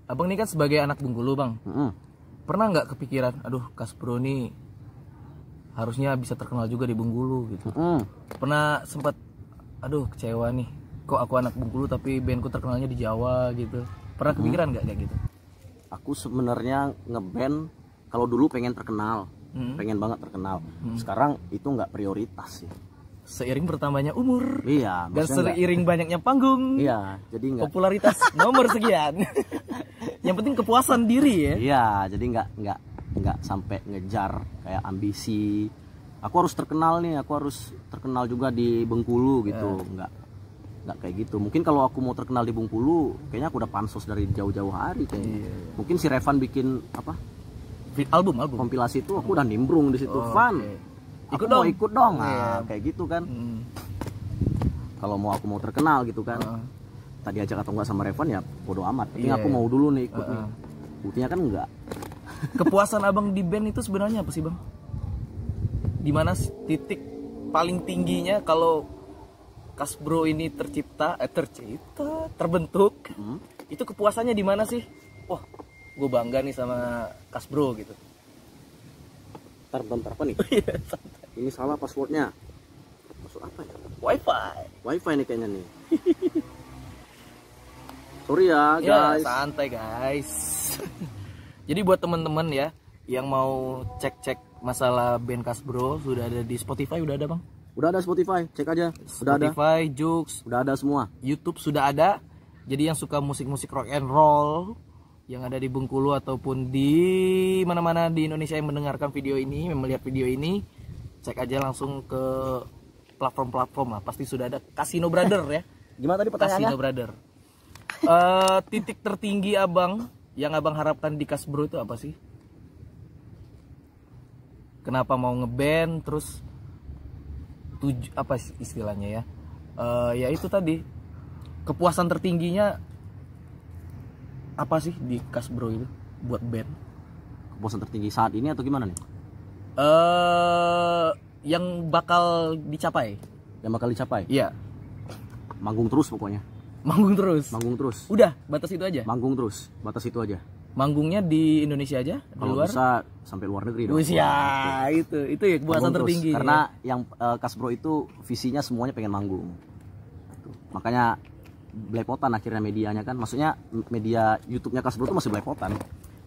abang ini kan sebagai anak Bengkulu bang, pernah nggak kepikiran, aduh Kasbro nih harusnya bisa terkenal juga di Bengkulu gitu? Pernah sempat, aduh kecewa nih, kok aku anak Bengkulu tapi bandku terkenalnya di Jawa gitu? Pernah kepikiran nggak kayak gitu? Aku sebenarnya ngeband kalau dulu pengen terkenal, pengen banget terkenal. Sekarang itu nggak prioritas sih. Seiring bertambahnya umur, iya, dan seiring banyaknya panggung, iya, jadi nggak popularitas nomor sekian. Yang penting kepuasan diri ya. Iya, jadi nggak sampai ngejar kayak ambisi. Aku harus terkenal nih, aku harus terkenal juga di Bengkulu gitu. Nggak kayak gitu. Mungkin kalau aku mau terkenal di Bengkulu, kayaknya aku udah pansos dari jauh-jauh hari kayaknya. Mungkin si Revan bikin apa? Album kompilasi itu aku udah nimbrung di situ. Fun. Ikut dong. Nah, kayak gitu kan. Kalau aku mau terkenal gitu kan. Tadi ajak atau enggak sama Revan ya bodo amat. Tapi aku mau dulu nih ikut nih. Buktinya kan enggak. Kepuasan abang di band itu sebenarnya apa sih bang? Dimana titik paling tingginya kalau Kasbro ini terbentuk? Itu kepuasannya di mana sih? Wah, gue bangga nih sama Kasbro gitu. Bentar apa nih? Ini salah passwordnya. Password apa ya? Wifi nih kayaknya nih. Sorry ya guys. Ya, santai guys. Jadi buat teman-teman ya yang mau cek masalah band Kasbro, sudah ada di Spotify, udah ada bang? Udah ada Spotify, cek aja. Udah Spotify, ada. Joox, udah ada semua. YouTube sudah ada. Jadi yang suka musik-musik rock and roll yang ada di Bengkulu ataupun di mana-mana di Indonesia yang mendengarkan video ini, melihat video ini, cek aja langsung ke platform-platform lah. Pasti sudah ada Casino Brother ya. Gimana tadi pertanyaannya? Casino Brother. Titik tertinggi abang yang abang harapkan di Kasbro itu apa sih? Kenapa mau ngeband, terus apa istilahnya ya? Ya itu tadi, kepuasan tertingginya apa sih di Kasbro itu? buat band? Kepuasan tertinggi saat ini atau gimana nih? Yang bakal dicapai? Yang bakal dicapai? Iya. Manggung terus pokoknya. Manggung terus. Manggung terus. Udah, batas itu aja. Manggung terus, batas itu aja. Manggungnya di Indonesia aja, di Kalau luar? bisa sampai luar negeri dong. Wih, ya, itu ya kepuasan Manggung terus. tertinggi. Karena yang Kasbro itu visinya semuanya pengen manggung. Tuh. Makanya belepotan akhirnya medianya kan. Maksudnya media YouTube-nya Kasbro itu masih belepotan.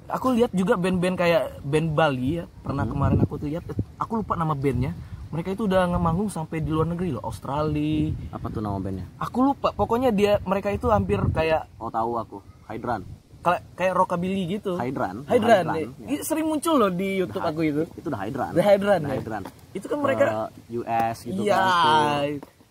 Aku lihat juga band-band kayak band Bali ya. Pernah kemarin aku tuh lihat, aku lupa nama bandnya. Mereka itu udah ngemanggung sampai di luar negeri loh, Australia. Apa tuh nama bandnya? Aku lupa, pokoknya mereka itu hampir kayak Oh tahu aku, Hydran. kayak rockabilly gitu. Hydran. Hydran. Ya. Sering muncul loh di YouTube aku itu. Itu udah Hydran. The Hydran. The Ya? Hydran. Itu kan mereka US gitu iya, kan.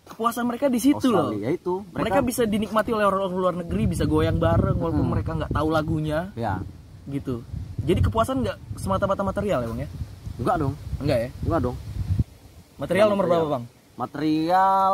kepuasan mereka di situ loh. Australia itu. Mereka bisa dinikmati oleh orang luar negeri, bisa goyang bareng walaupun mereka nggak tahu lagunya. Ya. Gitu. Jadi kepuasan nggak semata-mata material ya bang ya? Enggak dong. Enggak ya? Enggak dong. Material nomor berapa bang? Material